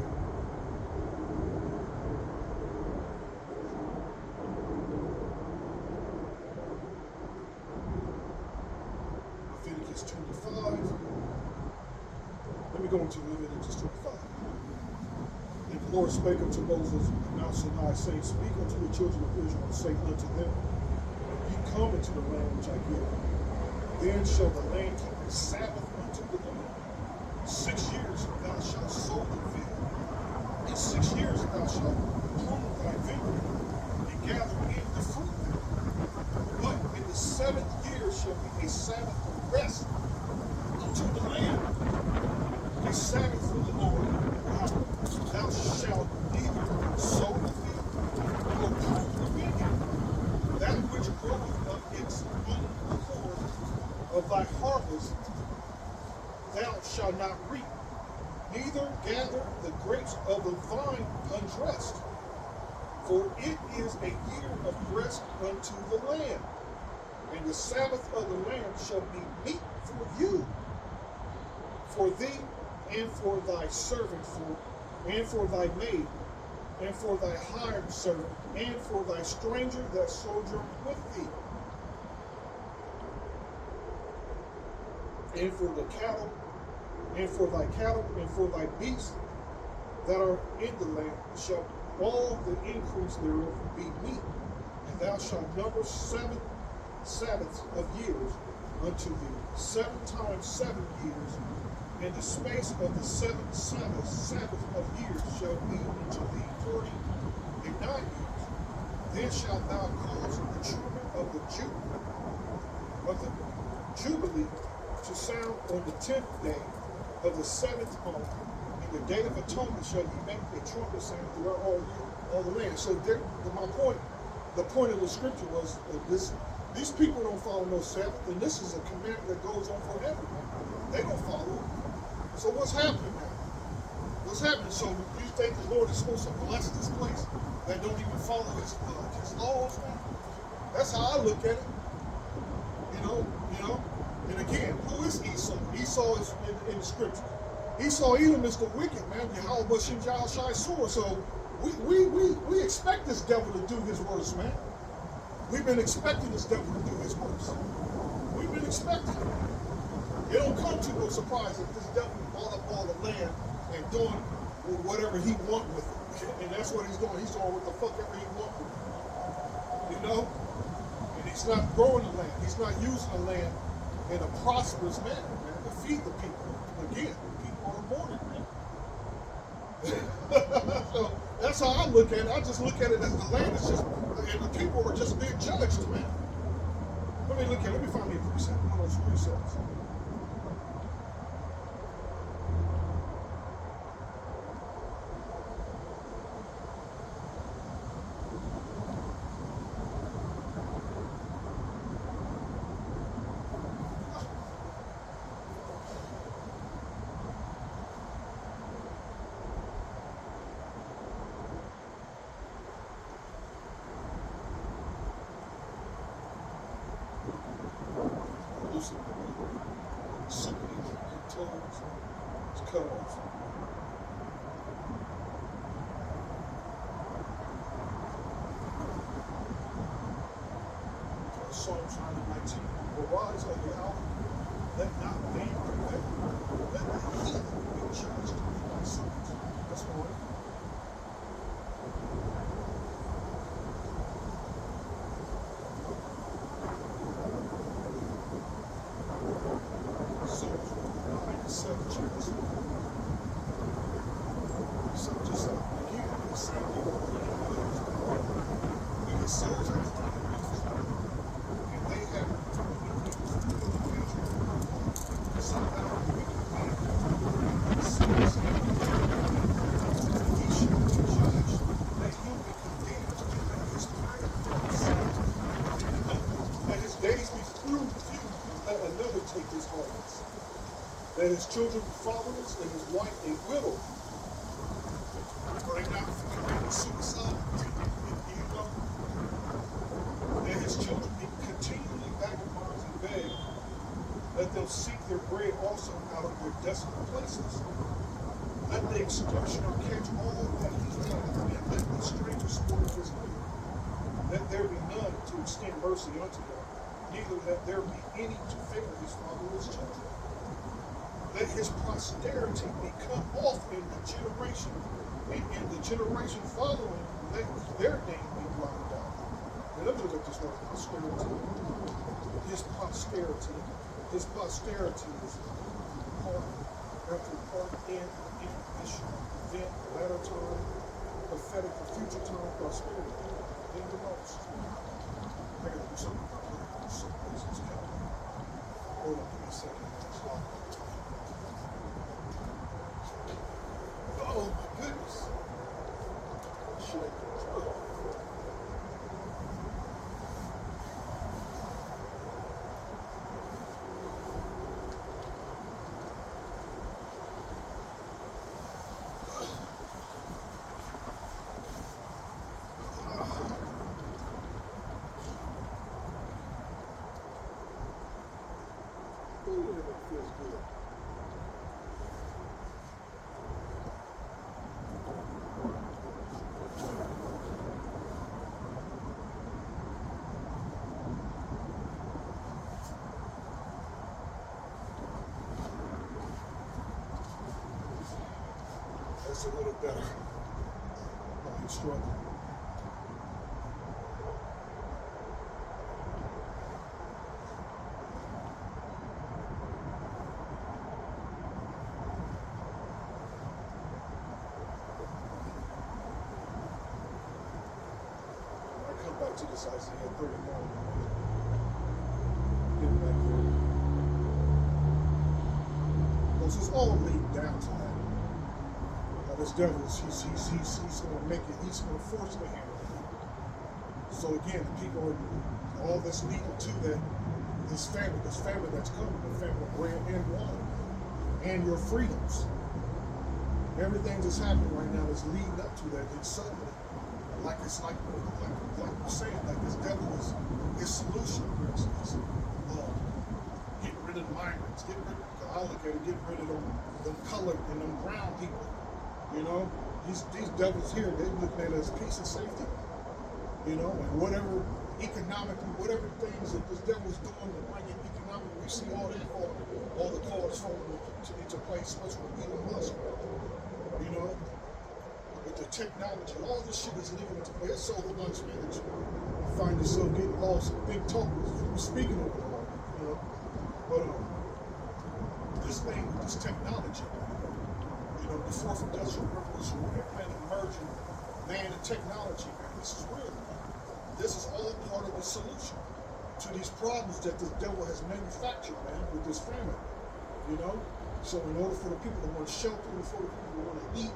Leviticus 25. Let me go into Leviticus 25. And the Lord spake unto Moses on Mount Sinai, saying, Speak unto the children of Israel, and say unto them, When ye come into the land which I give, Then shall the land keep a Sabbath unto the Lord. 6 years thou shalt sow the field. In 6 years thou shalt prune thy vineyard and gather in the fruit thereof. But in the 7th year shall be a Sabbath of rest unto the land, a Sabbath for the Lord. Thou shalt neither sow the field nor prune the vineyard. That which groweth of its own accord of thy harvest thou shalt not reap, neither gather the grapes of the vine undressed. For it is a year of rest unto the land, and the Sabbath of the land shall be meat for you, for thee, and for thy servant, and for thy maid, and for thy hired servant, and for thy stranger that sojourn with thee, and for the cattle, and for thy cattle, and for thy beasts that are in the land, shall all the increase thereof be meat. And thou shalt number 7 Sabbaths of years unto thee, 7 times 7 years, and the space of the 7 Sabbaths of years shall be unto thee 49 years. Then shalt thou cause the trumpet of the Jubilee to sound on the 10th day of the 7th month. In the day of atonement shall ye make a trumpet sound throughout all the land. So there, the point of the scripture was these people don't follow no Sabbath, and this is a commandment that goes on forever. They don't follow it. So what's happening now? What's happening? So you think the Lord is supposed to bless this place that don't even follow his laws, man? That's how I look at it. You know. And again, who is Esau? Esau is in the scripture. Esau, Edom is the wicked, man. Yahweh Shem Shai Sur. So we expect this devil to do his worst, man. We've been expecting this devil to do his worst. We've been expecting it. It don't come to no surprise that this devil bought up all the land and doing whatever he wants with it. And that's what he's doing. He's doing what the fuck ever he wants with it. You know? And he's not growing the land. He's not using the land in a prosperous manner, man, to feed the people. Again, the people are aborted, man. So that's how I look at it. I just look at it as the land is just, and the people are just being judged, man. Let me find me a precept. One of those precepts. Psalms 119. Arise, O Yahweh, let not man prevail. Let the heathen be judged in thy sight. That's one. Psalms 97 chapters. So just again, the same thing. When his souls are that his children be fatherless and his wife a widow. Right now, committing suicide, you know, that his children be continually vagabonds and beg, that they'll seek their bread also out of their desolate places. Let the extortioner catch all that he has, and let the stranger spoil his land. Let there be none to extend mercy unto them, neither let there be any to favor his fatherless children. Let his posterity be cut off in the generation, and in the generation following, let their name be blotted out. And let me look at this word, posterity. His posterity. his posterity is part after part in issue, event, latter time, prophetic for future time, prosperity. In the most. I gotta do something about that. Some places count. Hold on, give me a second. Oh my goodness. Should I control? Ooh, that feels good. That's a little better. I'm struggling. Back to this Isaiah 39. Getting back here. Because it's all leading down to that. Now this devil is he's gonna make it, he's gonna force the hand. So again, the people are all that's leading to that, this famine that's coming, the famine of bread and water, and your freedoms. Everything that's happening right now is leading up to that. It's suddenly. Like it's like we're saying, like this devil is his solution is getting rid of the migrants, getting rid of, I look at it, getting rid of them colored and them brown people. You know, these devils here, they're looking at it as peace and safety. You know, and whatever economically, whatever things that this devil's doing to bring in economically, we see all that all the cards falling into place, especially with Elon Musk. You know. With the technology, all this shit is leaving into play. It's so much, man, that you find yourself getting lost in big talk. We're speaking of it all, you know. But this thing with this technology, you know, the fourth industrial revolution, where they're kind of merging man and technology, man, this is real. This is all part of the solution to these problems that this devil has manufactured, man, with this famine, you know. So in order for the people to want shelter, for the people to want to eat,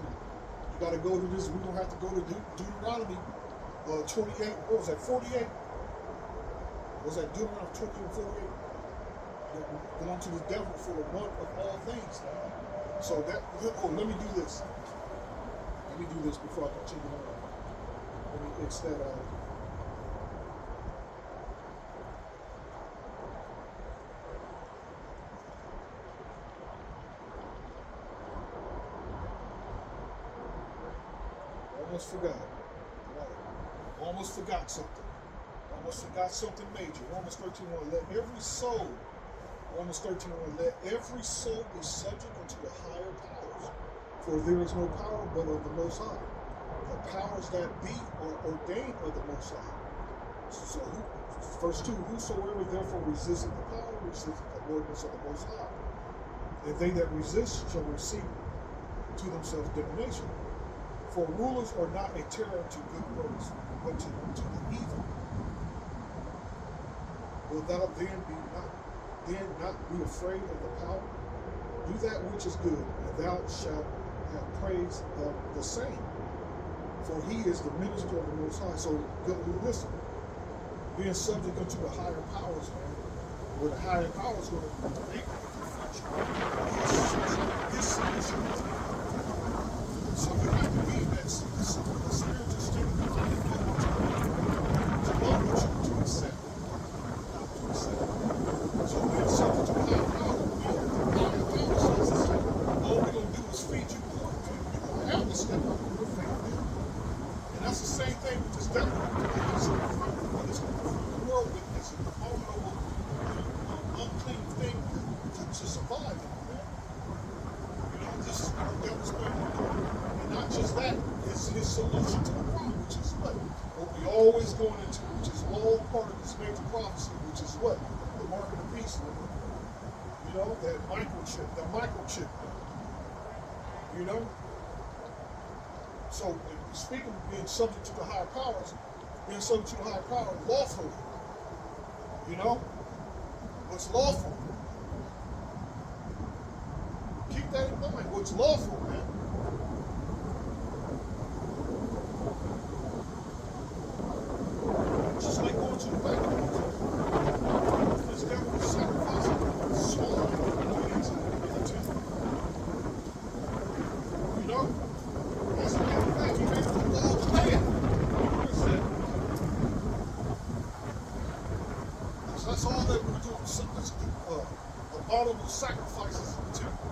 got to go to this. We're going to have to go to Deuteronomy 28. What was that? 48? Was that Deuteronomy 20 and 48? Going to the devil for the want of all things. So that. Oh, let me do this. Let me do this before I continue on. Let me fix that. Almost forgot. Right. Almost forgot something. Almost forgot something major. Romans 13:1. Let every soul. Romans 13:1. Let every soul be subject unto the higher powers, for there is no power but of the Most High. The powers that be are ordained of the Most High. So, verse 2. Whosoever therefore resisteth the power, resisteth the ordinance of the Most High. And they that resist shall receive to themselves damnation. For rulers are not a terror to good works, but to the evil. Wilt thou then not be afraid of the power? Do that which is good, and thou shalt have praise of the same. For he is the minister of the Most High. So listen, being subject unto the higher powers, man, where the higher powers going to make his solution. So you have to be in that spiritual state of mind to love what you to accept. So we're subject to higher power. All we're going to do is feed you more. You're going to have to step up in your faith. And that's the same thing with this devil. It's the world witness, an abominable, unclean thing to survive. You know, this is what the devil's going to do. Not just that, it's his solution to the problem, which is what we always going into, which is all part of this major prophecy, which is what? The mark of the beast. You know, that microchip. You know? So speaking of being subject to the higher powers, being subject to the higher power lawfully. You know? What's lawful? Keep that in mind. What's lawful, man? Just like going to the bank. This guy was sacrificing soul in the temple. You know? As a matter of fact, he made the Lord's land. That's all that we're doing. Abominable sacrifices in the temple.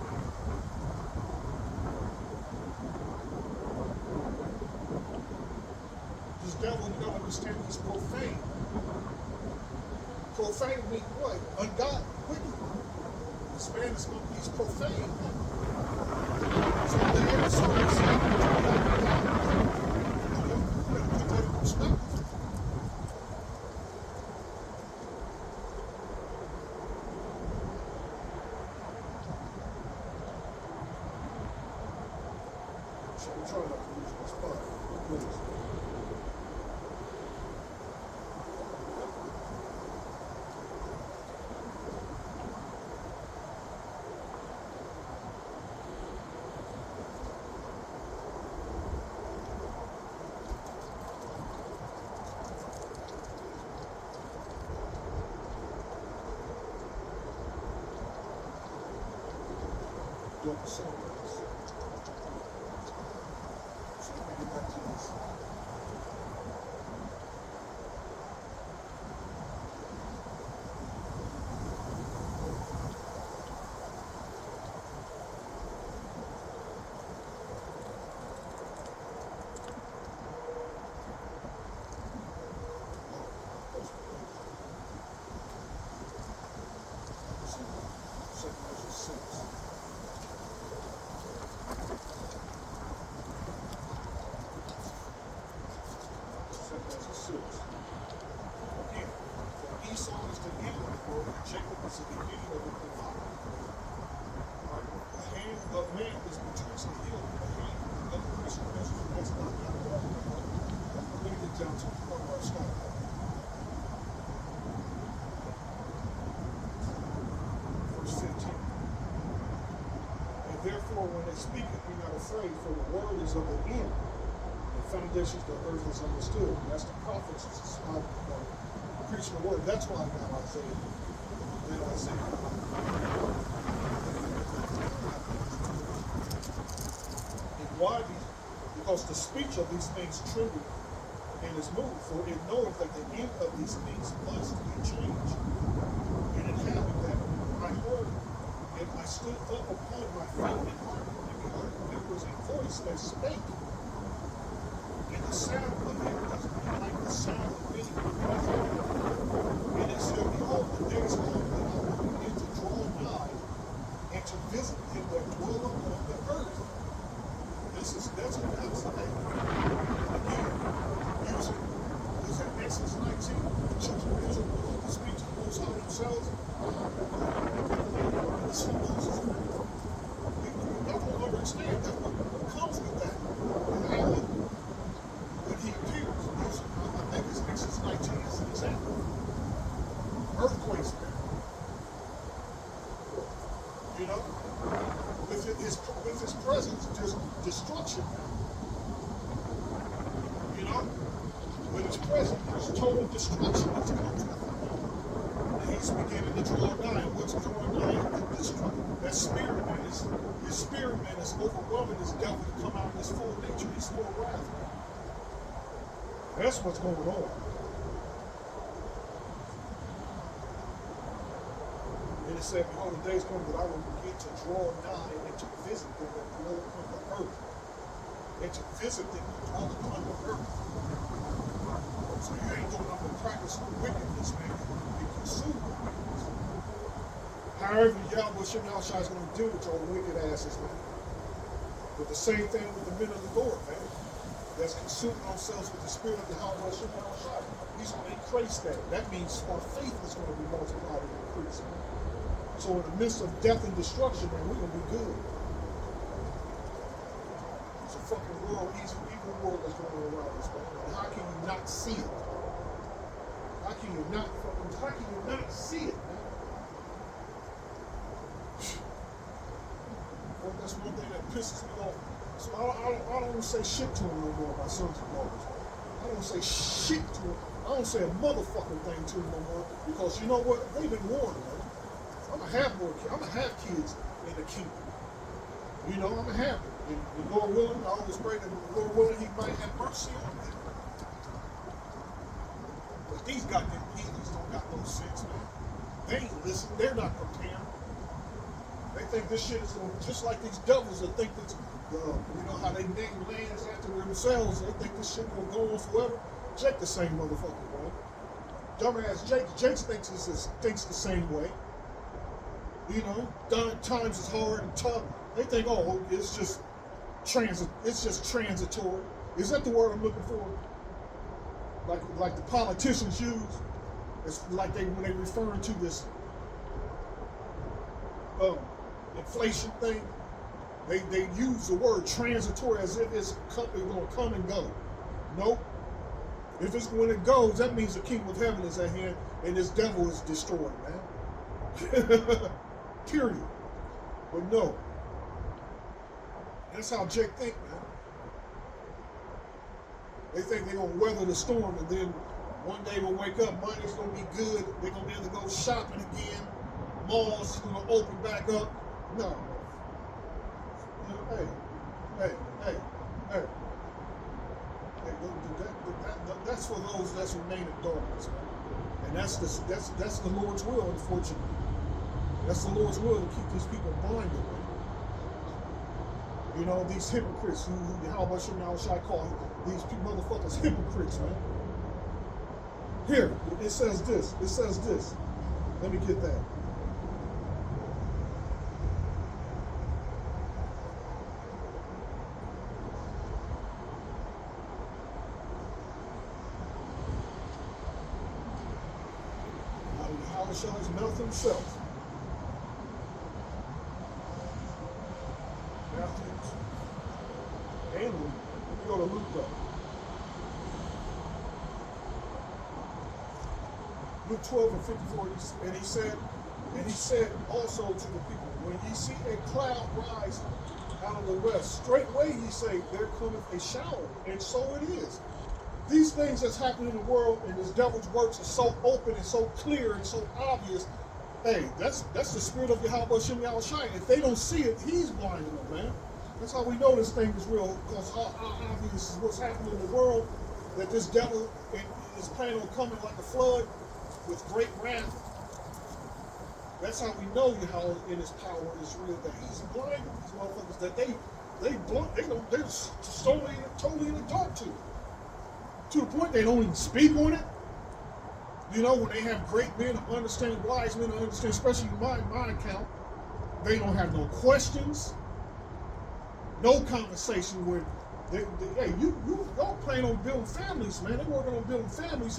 This devil, you don't understand, he's profane. Profane means what? Ungodly, wicked. This man is he's profane. So the adversary is saying, put that in perspective. So we're trying not to lose this spot. Please. Don't say this. So let me get back to this. Second Measure 6. Again, for Esau is the end of the world, and Jacob is the beginning of the divine. Right? The hand of man is betwixt the heel and the hand of the Christian measure. That's not God. Let me get down to the part where I started. Verse 15. And therefore, when they speak it, be not afraid, for the word is of the end. Foundations of the earth is understood. That's the prophets preaching the word. That's why I got Isaiah. Then Isaiah. And why? Because the speech of these things trembled and is moved, for it knoweth that the end of these things must be changed. And it happened that I heard, and I stood up upon my feet and hearkened, and behold, there was a voice that spake. And the sound of it was like the sound of many waters. And it said, behold, the days come that I will begin to draw nigh and to visit them that dwell upon the earth. That's what God said. Again, using Exodus 19, the children of Israel will to speak to the Most High themselves. This is Moses. You don't understand that what comes with that. When he appears, I think it's Exodus 19 as an example. Earthquakes, man. You know? With his presence, there's destruction, man. You know? With his presence, there's total destruction that comes with him. And he's beginning to draw nigh. And what's drawing nigh? That spirit, man, his spirit, man, is overwhelming his devil to come out in his full nature, his full wrath, man. That's what's going on. And it said, behold, the days come that I will begin to draw nigh and to visit them that dwell upon the earth. And to visit them that dwell upon the earth. So you ain't doing nothing but practicing wickedness, man. You consume wickedness. However, Yahweh Shem Yahushua is going to deal with your wicked asses, man. But the same thing with the men of the Lord, man. That's consuming themselves with the spirit of the Yahweh Shem Yahushua. He's going to increase that. That means our faith is going to be multiplied and increased. So So in the midst of death and destruction, man, we're gonna be good. It's a fucking world, evil world that's going on around us, man. And how can you not see it? How can you not see it, man? Well, that's one thing that pisses me off. So I don't say shit to them no more, my sons and daughters. I don't say shit to them. I don't say a motherfucking thing to them no more, because you know what? They've been warned, man. I'm gonna have more kids. I'm gonna have kids in the kingdom. You know, I'm gonna have them. And Lord willing, I always pray that Lord willing, He might have mercy on them. But these goddamn heathens don't got no sense, man. They ain't listening. They're not prepared. They think this shit is going, just like these devils that think that, you know how they name lands after themselves. They think this shit gonna go on forever. Jake the same motherfucker, bro. Dumbass Jake thinks the same way. You know, times is hard and tough. They think, oh, it's just transitory. Is that the word I'm looking for? Like the politicians use. It's like when they referring to this inflation thing, they use the word transitory as if it's going to come and go. Nope. If it's when it goes, that means the kingdom of heaven is at hand and this devil is destroyed, man. Period. But no. That's how Jake think, man. They think they're going to weather the storm, and then one day we'll wake up, money's going to be good, they're going to be able to go shopping again, malls are going to open back up. No. You know, hey. That's for those that remain in darkness, man. And that's the Lord's will, unfortunately. That's the Lord's will, to keep these people blinded, man. You know, these hypocrites, how much now should I call these motherfuckers hypocrites, man? Here, it says this. Let me get that. How shall his mouth himself? Matthew and Luke. Let me go to Luke though. Luke 12 and 54, and he said also to the people, when ye see a cloud rise out of the west, straightway ye say, there cometh a shower, and so it is. These things that's happening in the world and this devil's works are so open and so clear and so obvious. Hey, that's the spirit of Yahweh Shem Yahushai. If they don't see it, he's blinding them, man. That's how we know this thing is real, because how obvious is what's happening in the world, that this devil is planning on coming like a flood with great wrath. That's how we know Yahweh in his power is real, that he's blinding these motherfuckers, that they're totally in the dark to the point they don't even speak on it. You know, when they have great men who understand, wise men who understand, especially in my account, they don't have no questions, no conversation with, hey, y'all plan on building families, man. They're working on building families.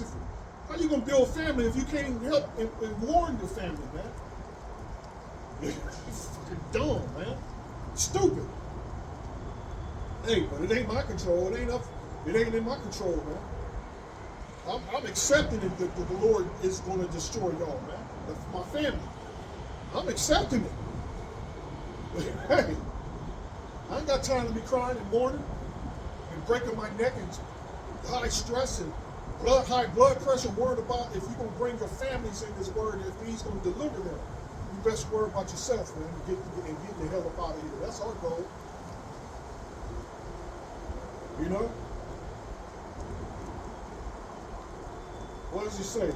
How you gonna build a family if you can't even help and warn your family, man? You're fucking dumb, man. Stupid. Hey, but it ain't my control. It ain't in my control, man. I'm accepting it that the Lord is going to destroy y'all, man. My family. I'm accepting it. Hey, I ain't got time to be crying and mourning and breaking my neck and high stress and high blood pressure, worried about if you're going to bring your families in this word, if he's going to deliver them. You best worry about yourself, man, and get the hell up out of here. That's our goal. You know? What does he say?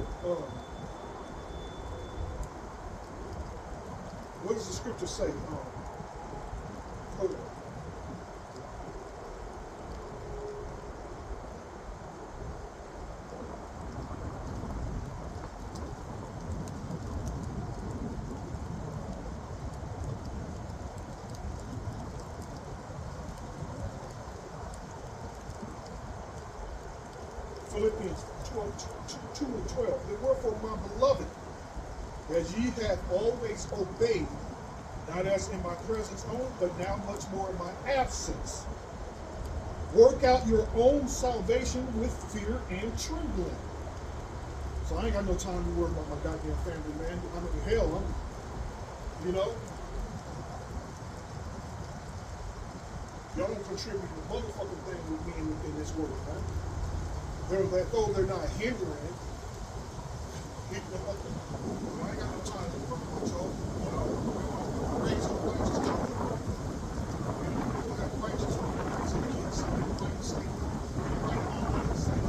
What does the scripture say? Hold on. Philippians 2 and 12. Wherefore, my beloved, as ye have always obeyed, not as in my presence only, but now much more in my absence. Work out your own salvation with fear and trembling. So I ain't got no time to worry about my goddamn family, man. I mean, hell, you know, y'all don't contribute a motherfucking thing with me in this world, man. Though they're not hindering, I ain't got no time to work with y'all. You know, we want to raise up righteous children. You know, we want to have righteous women raising kids, right state, right online state,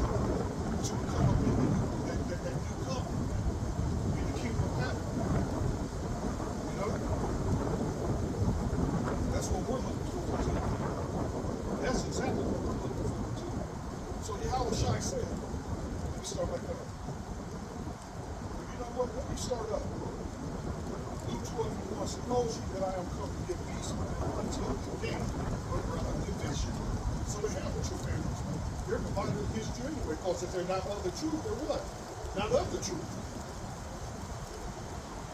to come up in that new covenant, in the kingdom of heaven. You know, that's what we're looking forward to. That's exactly what we're looking forward to. So Yahweh Shai said, let me start like that. You know what? Let me start up. Luke 12:1, suppose ye that I am come to give peace until the day of division. So they have with your families. They're divided against you anyway, because if they're not of the truth, they're what? Not of the truth.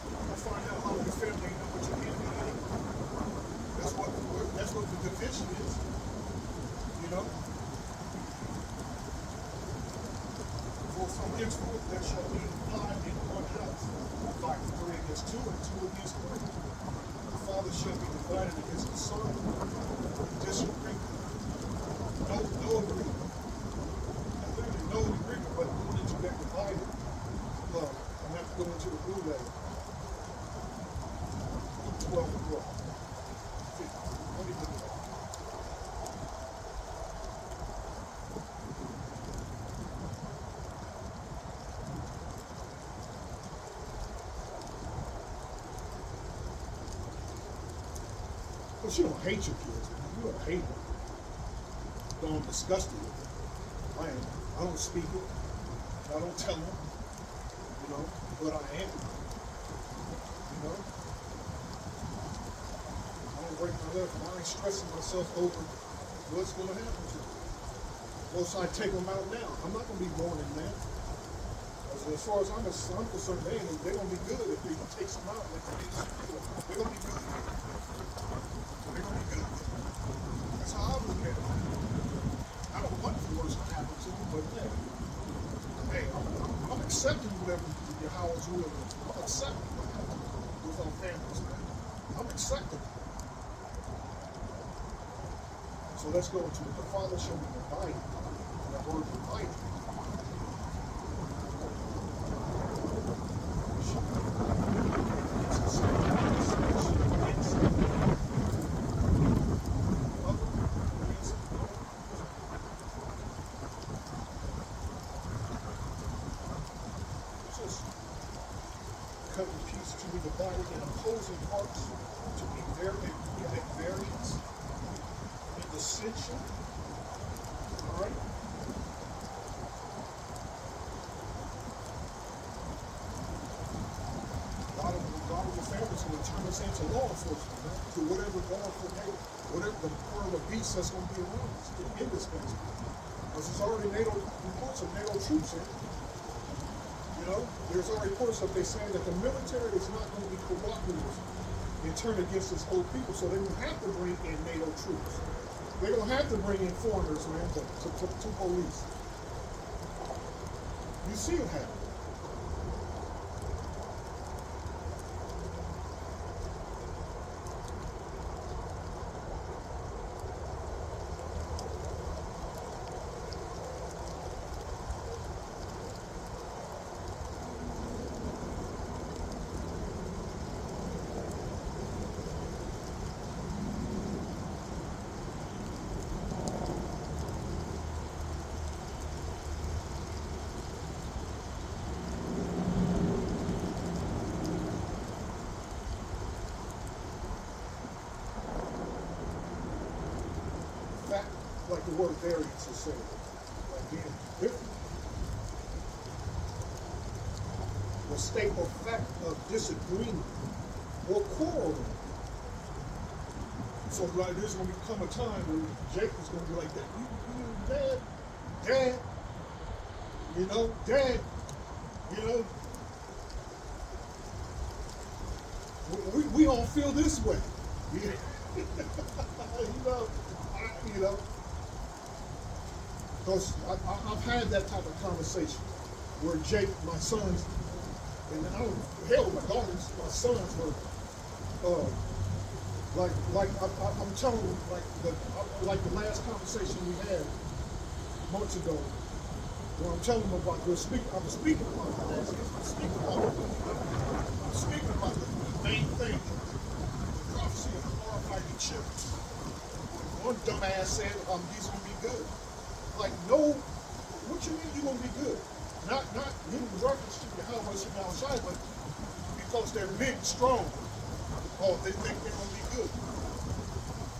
You'll find out how your family ain't know what your enemy is. That's what the division is. You know? For from henceforth there shall be 5 in one house, 3 against 2, and 2 against 3. The father shall be divided against the son, disagreement, no agreement. Literally no agreement, but going into that divided love. I'm going to have to go into the blue letter. Luke 12 and 12. Let me look at that. But you don't hate your kids, man. You don't hate them. Don't disgust you with them. I don't speak it. I don't tell them. You know, but I am. You know? I don't break my leg. I ain't stressing myself over what's going to happen to them. Once I take them out now, I'm not going to be mourning that. As far as I'm concerned, they're going to be good if they take some out. They're going to be good. They're going to be good. That's how I look at it. I don't want the worst to happen to them, but hey, I'm accepting whatever your house will. I'm accepting with our families, man. I'm accepting. So let's go into it. The father shall be divided. That word divided. Cut in pieces to be divided in opposing parts, to be at variance, in dissension. All right? A lot of the families will turn us into law enforcement, man, to whatever the part of the beast that's going to be around us, indispensable. Because there's already reports of NATO troops here. You know, there's already reports of they saying that the military is not going to be cooperative and turn against its own people, so they don't have to bring in NATO troops. They don't have to bring in foreigners, man, to police. You see it happen. Like the word variance is saying, like being different. The state or fact of disagreement or quarreling. So like there's going to come a time when Jake is going to be like, Dad, you know, We all feel this way. Yeah. you know, you know, because I've had that type of conversation where Jake, my sons, and I don't, hell, my daughters, my sons were, I'm telling you, like the last conversation we had months ago, where I'm telling them about, I'm speaking about the last, I'm speaking about the main thing, the prophecy of the glorified children. One dumbass said, he's gonna be good. Like, no, what you mean you're gonna be good? Not in reference to your house and outside, but because they're big, strong. Oh, they think they're gonna be good.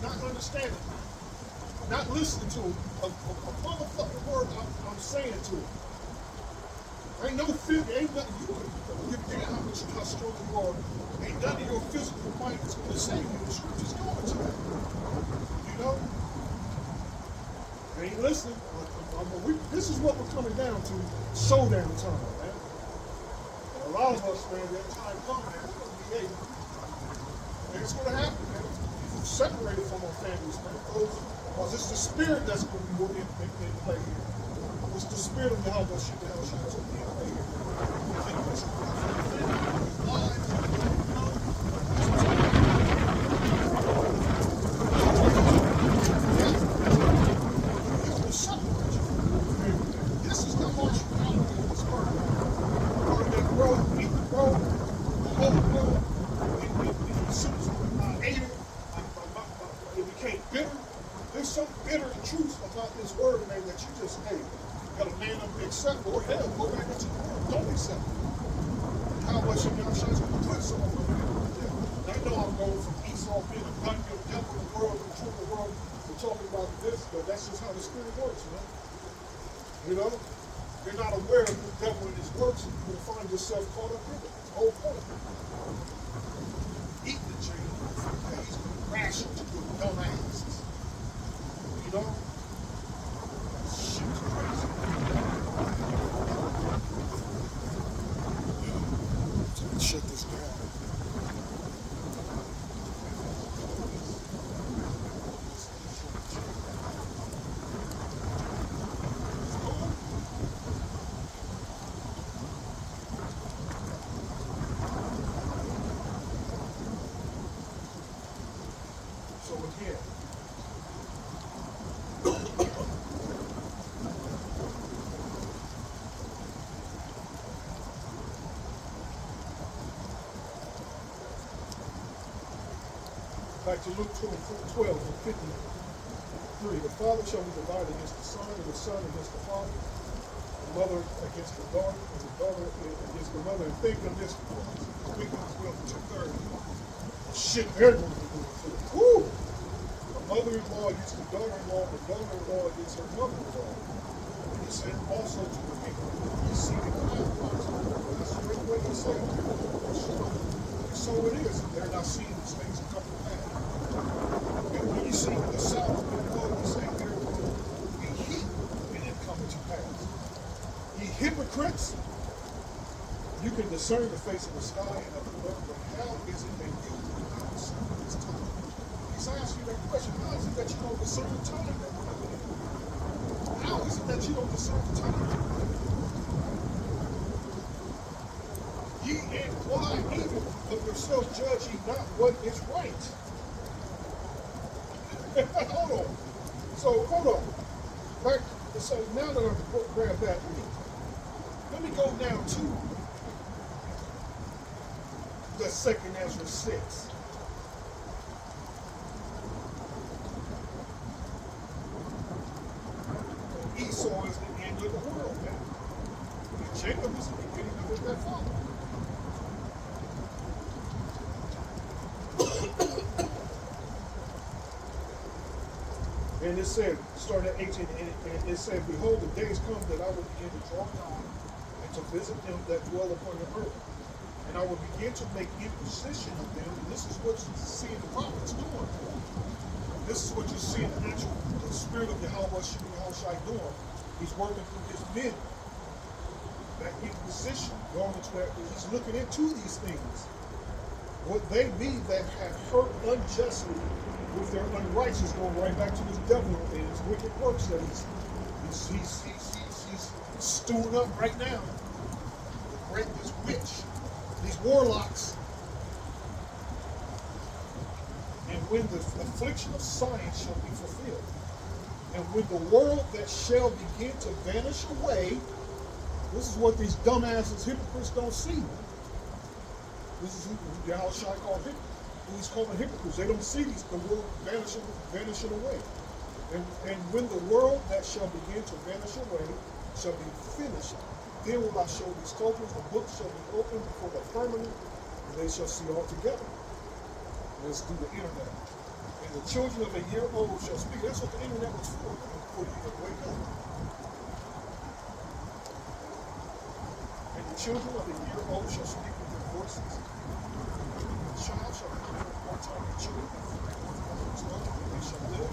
Not understanding. Not listening to a motherfucking word I'm saying to them. Ain't no ain't nothing you can how strong you are. Ain't none of your physical might is gonna save you. The scripture's going to that. You know? Ain't listening. This is what we're coming down to, showdown time, man. And a lot of us, man, that time comes, man, we're gonna be able. And it's gonna happen, man. We're separated from our families, man. Because it's the spirit that's gonna be working in play here. It's the spirit of Yahweh shit the hell shines on the play here. You know, you're not aware of the devil and his works, you'll find yourself caught up in it. It's the whole point. Eat the tree. He's going to crash into your dumb asses. You know? Shit's crazy. So let's shut this down. Back to Luke 12 and 53. The father shall be divided against the son, and the son against the father, the mother against the daughter, and the daughter against the mother. And think of this, speaking as well for 2:30. Shit, everyone can do it too. Woo! The mother-in-law against the daughter-in-law, the daughter-in-law against her mother-in-law. And he said also to the people, you see the cloud. That's the way he said it. So it is. They're not seeing these things come to pass. And when you see the south of the world, you say there will be heat in it coming to pass. Ye hypocrites, you can discern the face of the sky and of the earth, but how is it that you do not discern this time? He's asking you that question. How is it that you don't discern the time that we're living in? How is it that you don't discern the time that we're living in? Ye imply evil of yourselves, judge ye not what is right. Hold on. So, hold on. Right? So now that I've grabbed that, let me go down to the second Ezra 6. Esau is the end of the world now. And Jacob is the beginning of his dead father. And it said, starting at 18, and it said, behold, the days come that I will begin to draw nigh and to visit them that dwell upon the earth. And I will begin to make imposition of them. And this is what you see in the prophets doing. This is what you see in the spirit of Yahweh Shai doing. He's working through his men. That imposition, going into that, he's looking into these things. What they be that have hurt unjustly with their unrighteous, going right back to this devil and his wicked works that he's stewing up right now. This witch, these warlocks. And when the affliction of science shall be fulfilled, and when the world that shall begin to vanish away, this is what these dumbasses, hypocrites don't see. This is who Yahushua called hypocrites. Who he's calling hypocrites. They don't see the world vanishing away. And when the world that shall begin to vanish away shall be finished, then will I show these tokens, the books shall be opened before the firmament, and they shall see all together. Let's do the internet. And the children of a year old shall speak. That's what the internet was for you to wake up. And the children of a year old shall speak with their voices. The child shall come forth more time than children, and they shall live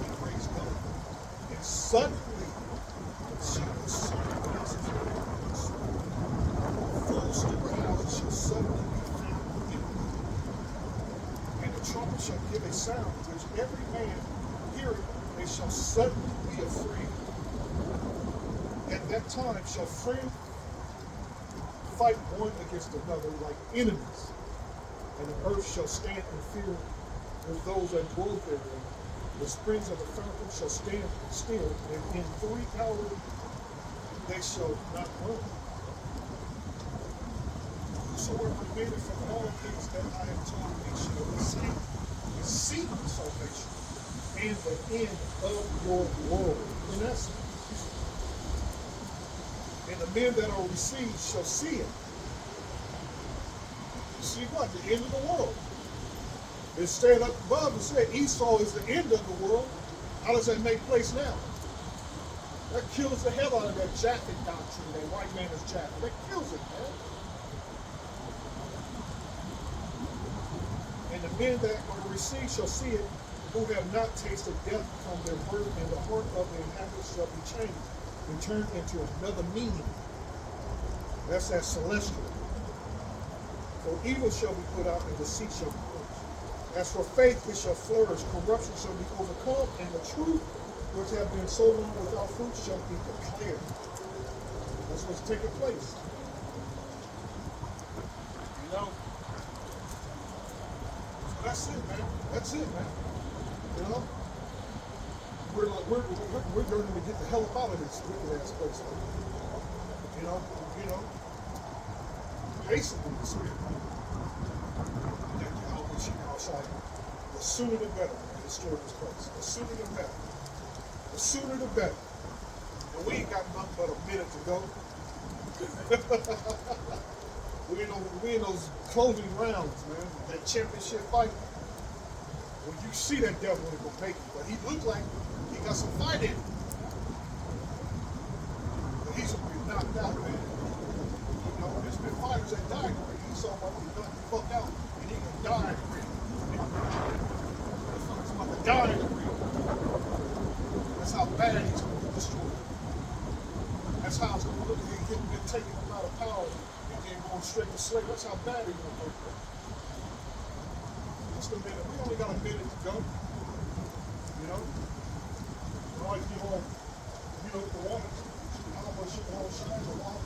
and praise God. And suddenly shall the sun rise in the full storehouses shall suddenly be found empty. And the trumpet shall give a sound, which every man hearing, they shall suddenly be afraid. At that time shall friend fight one against another like enemies, and the earth shall stand in fear with those that dwell therein. The springs of the fountain shall stand still, and in 3 hours they shall not run. Whosoever remaineth from all things that I have told thee shall escape the seat of salvation and the end of your world. In essence. And the men that are received shall see it. See what? The end of the world. It said up above, it said Esau is the end of the world. How does that make place now? That kills the hell out of that Japhet doctrine, that white man is Japhet. That kills it, man. And the men that are received shall see it, who have not tasted death from their birth, and the heart of the inhabitants shall be changed and turned into another meaning. That's that celestial. For evil shall be put out, and deceit shall be purged. As for faith, it shall flourish, corruption shall be overcome, and the truth, which have been so long without fruit, shall be declared. That's what's taking place. You know? So that's it, man. That's it, man. You know? We're learning to get the hell up out of this wicked ass place. You know, basically the spirit. The sooner the better to destroy this place. The sooner the better. The sooner the better. And we ain't got nothing but a minute to go. we in those closing rounds, man. That championship fight. When you see that devil, it will make it. But he looked like he got some fight in him. But he's gonna be knocked out, man. You know, there's been fighters that died already. He saw about to be knocked the fuck out, and he gonna die in the ring. He's about to die in the ring. That's how bad he's gonna be destroyed. That's how it's gonna look at him taking him out of power and then going straight to slavery. That's how bad he's gonna look. Just a minute. We only got a minute to go. You know? Right, the water, how much you want to shine the water.